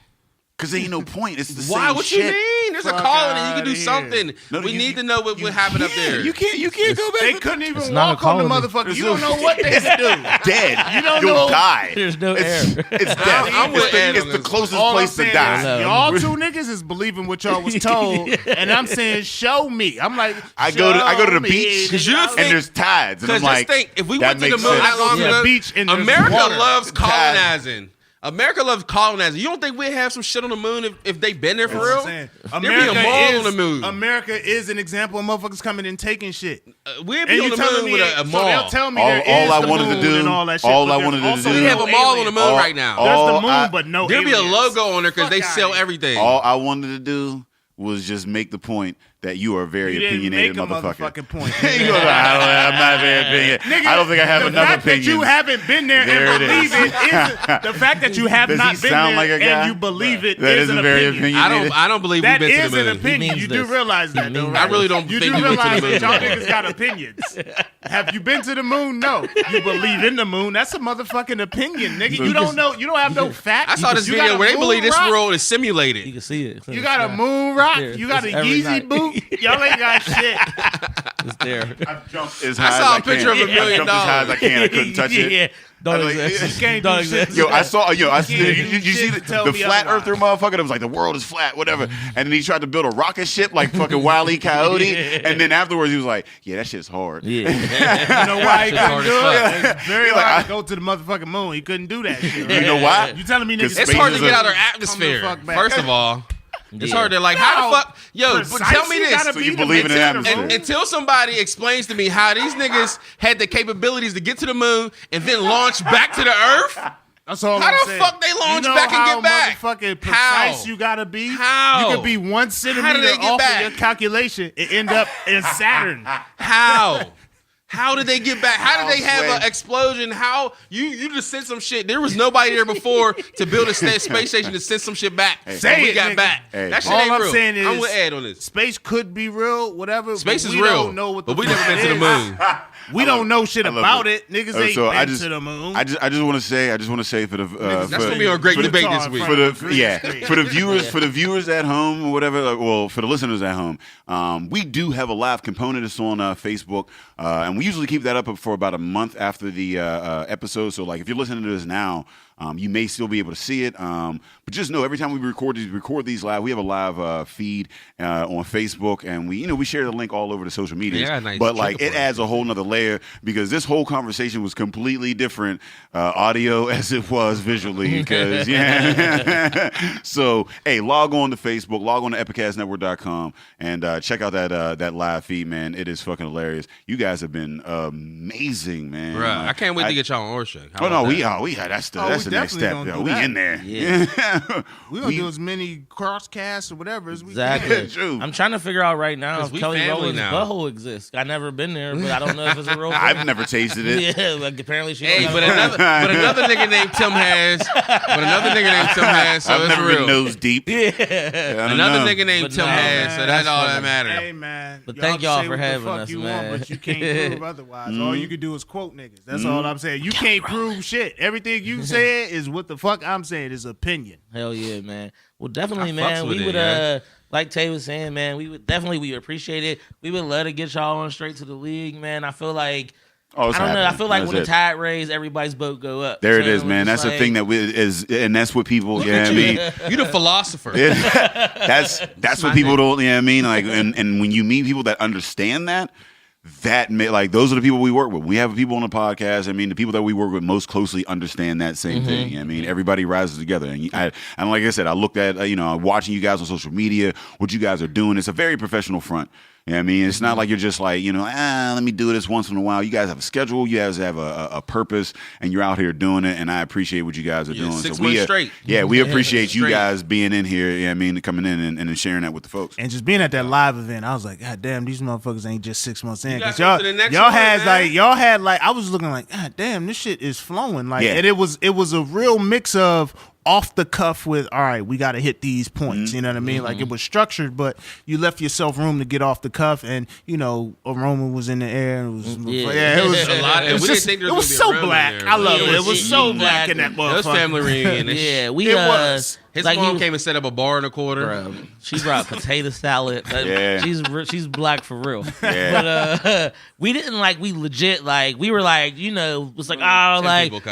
Because there ain't no point. It's the Why? same What shit. you mean? There's a Fuck calling and you can do outta here. something. No, We you- need to know what happened up there. You can't go back. They to- couldn't even It's not walk on the ecology. motherfucker. You don't know what they could do. dead. You don't You'll know. die. There's no air. It's death. I'm with Ed it's on the this. closest All I'm place to saying die. is, y'all two niggas is believing what y'all was told, and I'm saying, show me. I'm like, I go to the show me. beach, Cause you and think- there's tides, and I'm Because like, just think, if we that went to the makes moon sense. that long To the ago, beach and there's America water. loves colonizing. America loves colonizing. You don't think we'd have some shit on the moon if they been there for That's what real? I'm saying. There'd be a mall on the moon. America is an example of motherfuckers coming and taking shit. We'd And be on you the telling moon me with a so they'll mall. tell me All- there all is I the wanted to moon do- and all that shit. all but I there's wanted to also do- We have a no mall on the moon aliens. right now. There's All the moon, I- but no There'd be a aliens. logo on there because Fuck they outta sell here. everything. all I wanted to do was just make the point that you are a very You didn't opinionated make a motherfucker. motherfucking point. You go, I'm not very opinionated. Nigga, I don't think I have the enough fact opinions. that you haven't been there, There and it believe is. it is the fact that you have Does not he been sound there like a guy? and you believe it That is isn't an very opinion. opinionated. I don't believe That we've been is to the an moon. opinion. means You do this. realize that, He though, means right? I really don't You think do we've been to realize the that moon. y'all niggas got opinions. Have you been to the moon? No. You believe in the moon. That's a motherfucking opinion, nigga. You don't know. You don't have no facts. I saw this You got video a where they moon believe this rock? world is simulated. You can see it. You got a moon rock. there. You got a It's every Yeezy night. boot. Y'all ain't got shit. It's there. I've jumped as I high saw as a picture of can. $1 million. I've jumped as high as I can. I couldn't touch it. Yeah. Don't I like- exist. You can't Don't do shit. exist. Yo, I saw. Yo, I can't you do see shit the to tell the me flat otherwise. earther motherfucker that was like the world is flat, whatever. And then he tried to build a rocket ship like fucking Wile E. Coyote. And then afterwards he was like, "Yeah, that shit's hard." Yeah. You know why he Shit's couldn't hard do as it? It's very You're like, hard to go to the motherfucking moon. He couldn't do that shit. You Right? know why? You telling me niggas? It's It's Space hard to is get a- out our Come the atmosphere. fuck back. First of all, it's Yeah. hard to like how the No. fuck. Yo, but Precise, tell me you this. gotta So be you to believe in make an it to the atmosphere? moon. Until somebody explains to me how these niggas had the capabilities to get to the moon and then launch back to the earth. That's all How I'm the saying. fuck they launch you know back and how get back? Motherfucking How? precise you gotta be. How? You could be 1 How do centimeter they get off back? of your calculation and end up in Saturn. How? How did they get back? How did they have an explosion? How you just sent some shit? There was nobody there before to build a space station to send some shit back. We got back. That shit ain't real. All I'm saying is, I'm with Ed on this. Space could be real, whatever. Space is real. Don't know what but we never been to the moon. We don't know shit about it. Niggas ain't been to the moon. I just want to say for the that's gonna be a great debate this week. For the viewers at home or whatever. Well, for the listeners at home, we do have a live component. It's on Facebook, and we usually keep that up for about a month after the episode. So like if you're listening to this now, you may still be able to see it. But just know every time we record these live, we have a live feed on Facebook, and we share the link all over the social media. Yeah, nice. But like it adds a whole nother layer because this whole conversation was completely different audio as it was visually. Because so hey, log on to Facebook, log on to epicastnetwork.com, and check out that live feed, man. It is fucking hilarious. You guys have been amazing, man. Right. I can't wait to get y'all on Orchard. We that's the next step. Yo, we in there. Yeah. We're going to do as many crosscasts or whatever as we can. True. I'm trying to figure out right now if Kelly Rowland's butthole exists. I've never been there, but I don't know if it's a real thing. I've never tasted it. Yeah, like apparently she but another nigga named Tim has. So I've it's never real. been nose deep. Another nigga named Tim has, so that's all that matters. Hey, man. But thank y'all for having us, man. But you can't prove otherwise. All you can do is quote niggas. That's all I'm saying. You can't prove shit. Everything you said is what the fuck I'm saying is opinion. Hell yeah, man. Well, definitely, man. We would, like Tay was saying, man, we appreciate it. We would love to get y'all on straight to the league, man. I feel like, I don't know. I feel like when the tide raise, everybody's boat go up. There it is, man. That's the thing that and that's what people, you the philosopher. That's what people don't, like, and when you meet people that understand that those are the people we work with. We have people on the podcast. The people that we work with most closely understand that same thing. Everybody rises together. And like I said, I looked at, watching you guys on social media, what you guys are doing. It's a very professional front. You know what I mean? It's not like you're just like, let me do this once in a while. You guys have a schedule. You guys have a purpose, and you're out here doing it, and I appreciate what you guys are doing. 6 months straight. Yeah, we appreciate you guys being in here, coming in and sharing that with the folks. And just being at that live event, I was like, God damn, these motherfuckers ain't just 6 months in. Because y'all had I was looking like, God damn, this shit is flowing. Like, and it was a real mix of off the cuff with, all right, we got to hit these points. You know what I mean? Like, it was structured, but you left yourself room to get off the cuff. And, aroma was in the air. It was, it was a lot. It was so black. I love it. It was so black in that motherfucker. It was family reunion. It was. His mom came and set up a bar in a corner. Bro, she brought potato salad. She's black for real. Yeah. But we didn't we legit we were it's like,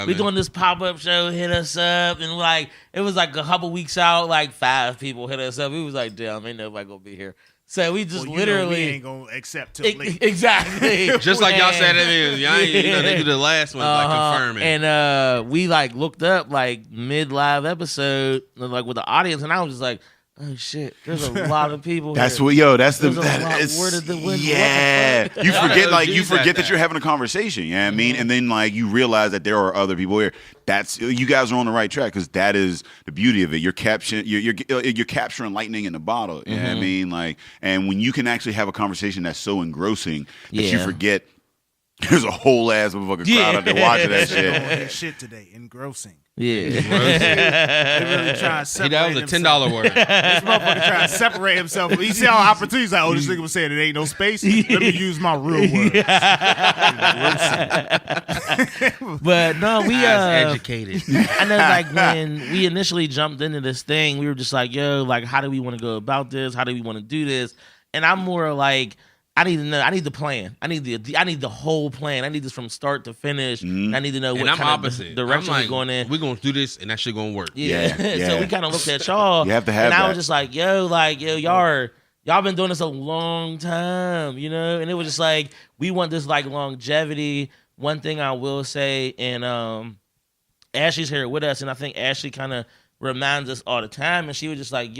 we doing this pop-up show, hit us up, and it was a couple weeks out, 5 people hit us up. We was like, damn, ain't nobody gonna be here. So we just literally we ain't gonna accept till late. Exactly. Just like y'all said it is. Y'all they do the last one confirming. And we looked up mid live episode with the audience, and I was just like, oh shit, there's a lot of people. That's here. what Where did the wind? Yeah. You forget that you're having a conversation, you know what I mean? And then you realize that there are other people here. You guys are on the right track, because that is the beauty of it. You're capturing lightning in the bottle. You know what I mean? And when you can actually have a conversation that's so engrossing that you forget there's a whole ass motherfucking crowd out there watching that shit. Shit today, engrossing. Yeah. They really trying to separate that was a $10 word. This motherfucker trying to separate himself. He see all opportunities. Like, this nigga was saying it ain't no space. Let me use my real word. But no, we educated. I know, when we initially jumped into this thing, we were just like, yo, how do we want to go about this? How do we want to do this? And I'm more like, I need to know. I need the plan. I need the whole plan. I need this from start to finish. I need to know what kind of direction we're going in. We're going to do this, and that shit going to work. Yeah. So we kind of looked at y'all. You have to have and that. I was just like, y'all been doing this a long time, And it was just we want this longevity. One thing I will say, and Ashley's here with us, and I think Ashley kind of reminds us all the time. And she was just like,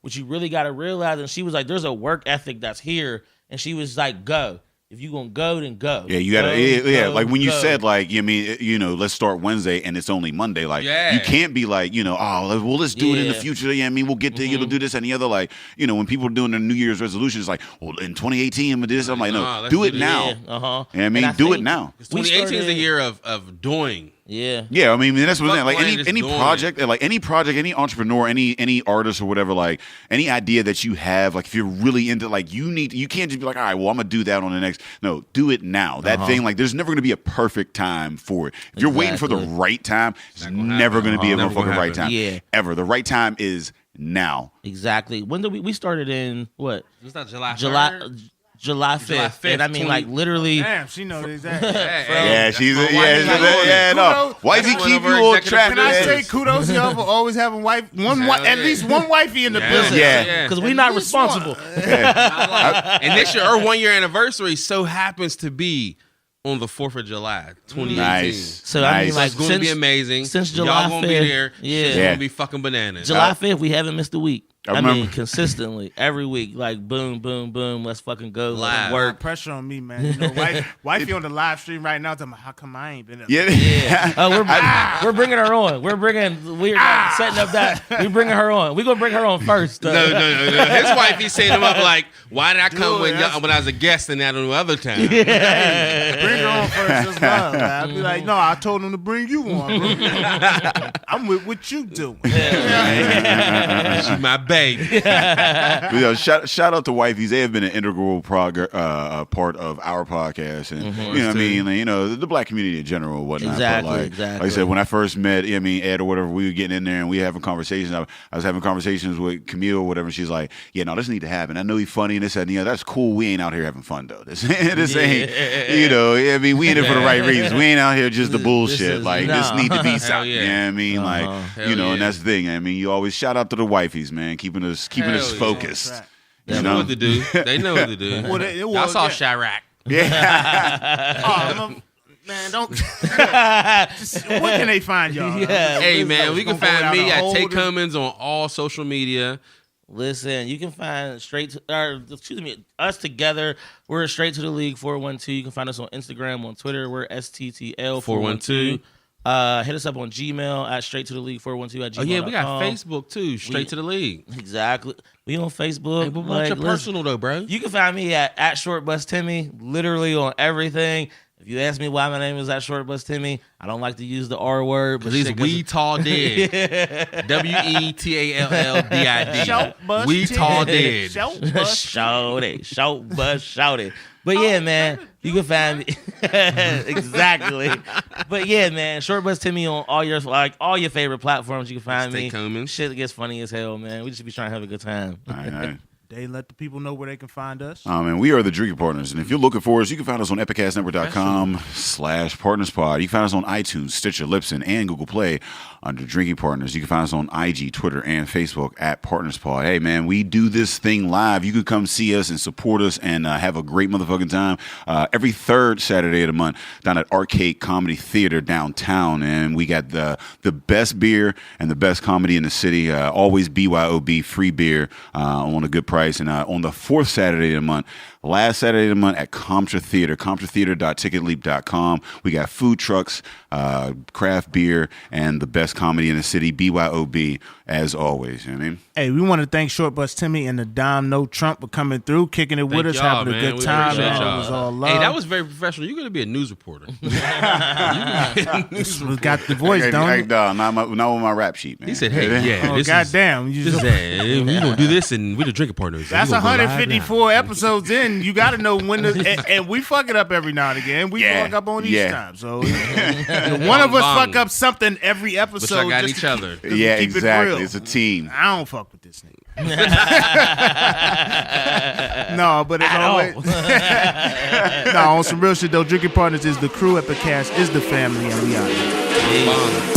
what you really got to realize. And she was like, there's a work ethic that's here. And she was like, go. If If you gonna go, then go. Yeah, you gotta. Go, like when you go. said, like, I mean, let's start Wednesday and it's only Monday. Like, Yeah. you can't be like, let's do it in the future. Yeah, I mean, we'll get to do this and the other. Like, when people are doing their New Year's resolutions, like, well, in 2018 I'm gonna do this. I'm like, no, do it now. Yeah, I mean, do it now. 2018 is the year of doing. Yeah. Yeah, I mean that's what I'm saying. Like Fuck any project, any entrepreneur, any artist or whatever, like any idea that you have, like if you're really into, like you can't just be like, all right, well I'm gonna do that on the next. No, do it now. That thing, like there's never gonna be a perfect time for it. If you're waiting for the right time, it's never gonna be a motherfucking right time. Yeah. Ever. The right time is now. Exactly. When did we started in what? It's not July 5th. July 5th, And I mean, like, literally. Damn, she knows exactly. Yeah, she's no. Wifey keep you on track. Can I say kudos to y'all for always having at least one wifey in the business? Yeah. Because we're not responsible. And this year, our 1 year anniversary so happens to be on the 4th of July, 2018. Nice. So I mean, like, it's going to be amazing. Since July y'all gonna 5th, be there. It's going to be fucking bananas. July 5th, we haven't missed a week. I mean, consistently every week, like boom, boom, boom. Let's fucking go. Live. Work. Pressure on me, man. Wifey on the live stream right now. Talking about how come I ain't been up? Yeah. We're bringing her on. We're setting up that. We're bringing her on. We're gonna bring her on first. No. His wife, he's setting him up like, why did I come when I was a guest and not on the other time? Yeah. Bring her on first as well. I'd be like, no, I told him to bring you on, bro. I'm with what you doing. She's my baby. Shout out to wifeys. They have been an integral part of our podcast, and what I mean, the black community in general and whatnot. Exactly. Like I said, when I first met, Ed or whatever, we were getting in there and we were having conversations. I was having conversations with Camille or whatever, and she's like, "Yeah, no, this need to happen. I know he's funny and this and that's cool. We ain't out here having fun though. This ain't, I mean, we in it for the right reasons. We ain't out here just the bullshit. This need to be something. You know what I mean? And that's the thing. I mean, you always shout out to the wifeys, man, keeping us focused. They know what to do. They know what to do. I saw Chirac. Yeah. Man, don't. Where can they find y'all? Yeah, hey, man, we can find me at Tay Cummins on all social media. Listen, you can find us together. We're Straight to the League 412. You can find us on Instagram, on Twitter. We're STTL 412. Hit us up on Gmail at Straight to the League 412 at gmail.com. Oh yeah, we got Facebook too. Straight to the League. Exactly. We on Facebook. Hey, but what's your personal though, bro? You can find me at Short Bus Timmy, literally on everything. If you ask me why my name is at Short Bus Timmy, I don't like to use the R word. Because he's We Tall Dead. WETALLDID. We Tall Dead. Shout it. But yeah, man, you can find me exactly. But yeah, man, Short Bus Timmy on all your favorite platforms. You can find me. Coming. Shit gets funny as hell, man. We just be trying to have a good time. All right. They let the people know where they can find us. And we are the Drinking Partners. And if you're looking for us, you can find us on epicastnetwork.com/partnerspod. You can find us on iTunes, Stitcher, Libsyn, and Google Play under Drinking Partners. You can find us on IG, Twitter, and Facebook at PartnersPod. Hey, man, we do this thing live. You can come see us and support us and have a great motherfucking time every third Saturday of the month down at Arcade Comedy Theater downtown. And we got the best beer and the best comedy in the city. Always BYOB, free beer on a good price. And on the fourth Saturday of the month, last Saturday of the month at Comtra Theater, ComtraTheater.ticketleap.com. We got food trucks, craft beer, and the best comedy in the city, BYOB, as always. You know what I mean? Hey, we want to thank Short Bus Timmy and the Dom No Trump for coming through, kicking it with us, having a good time. Man. It was all love. Hey, that was very professional. You're going to be a news reporter. We got the voice, don't you? Not with my rap sheet, man. He said, hey, yeah. Oh, goddamn. We're going to do this, and we're the Drinking Partners. That's 154 episodes in. You got to know when and we fuck it up every now and again. We fuck up on each time. So one of us fuck up something every episode. But y'all got each other. Yeah, exactly. It's a team. I don't fuck with this nigga. No, but it's always no, on some real shit though. Drinking Partners is the crew. Epicast is the family, and we out here.